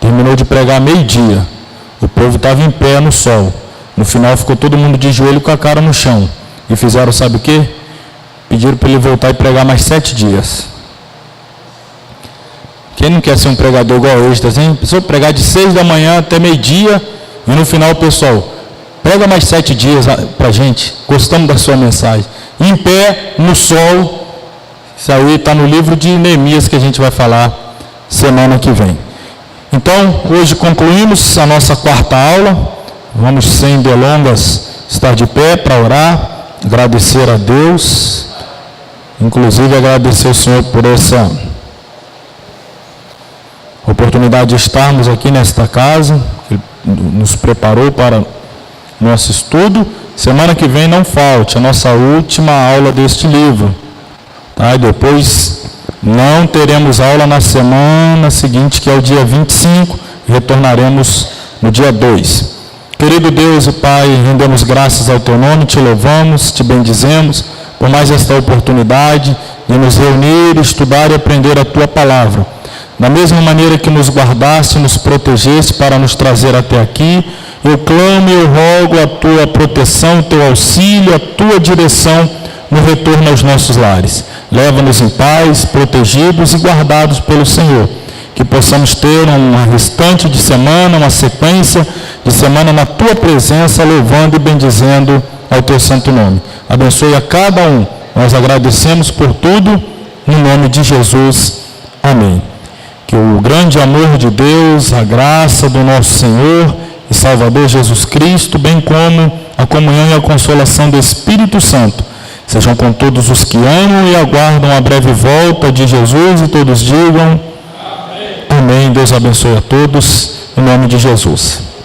Terminou de pregar meio-dia. O povo estava em pé no sol. No final ficou todo mundo de joelho com a cara no chão. E fizeram, sabe o quê? Pediram para ele voltar e pregar mais 7 dias. Quem não quer ser um pregador igual Esdras, hein? Precisou pregar de 6 da manhã até meio-dia. E no final o pessoal, prega mais 7 dias para a gente. Gostamos da sua mensagem. Em pé, no sol. Isso aí está no livro de Neemias que a gente vai falar semana que vem. Então, hoje concluímos a nossa 4ª aula. Vamos, sem delongas, estar de pé para orar, agradecer a Deus, inclusive agradecer ao Senhor por essa oportunidade de estarmos aqui nesta casa, que nos preparou para nosso estudo. Semana que vem não falte a nossa última aula deste livro. Tá? E depois não teremos aula na semana seguinte, que é o dia 25, e retornaremos no dia 2. Querido Deus e Pai, rendemos graças ao Teu nome, Te louvamos, Te bendizemos, por mais esta oportunidade de nos reunir, estudar e aprender a Tua Palavra. Da mesma maneira que nos guardaste, nos protegeste para nos trazer até aqui, eu clamo e eu rogo a Tua proteção, o Teu auxílio, a Tua direção no retorno aos nossos lares. Leva-nos em paz, protegidos e guardados pelo Senhor. Que possamos ter um restante de semana, uma sequência de semana na Tua presença, louvando e bendizendo ao Teu santo nome. Abençoe a cada um. Nós agradecemos por tudo, no nome de Jesus. Amém. Que o grande amor de Deus, a graça do nosso Senhor e Salvador Jesus Cristo, bem como a comunhão e a consolação do Espírito Santo, sejam com todos os que amam e aguardam a breve volta de Jesus, e todos digam amém. Amém. Deus abençoe a todos, em nome de Jesus.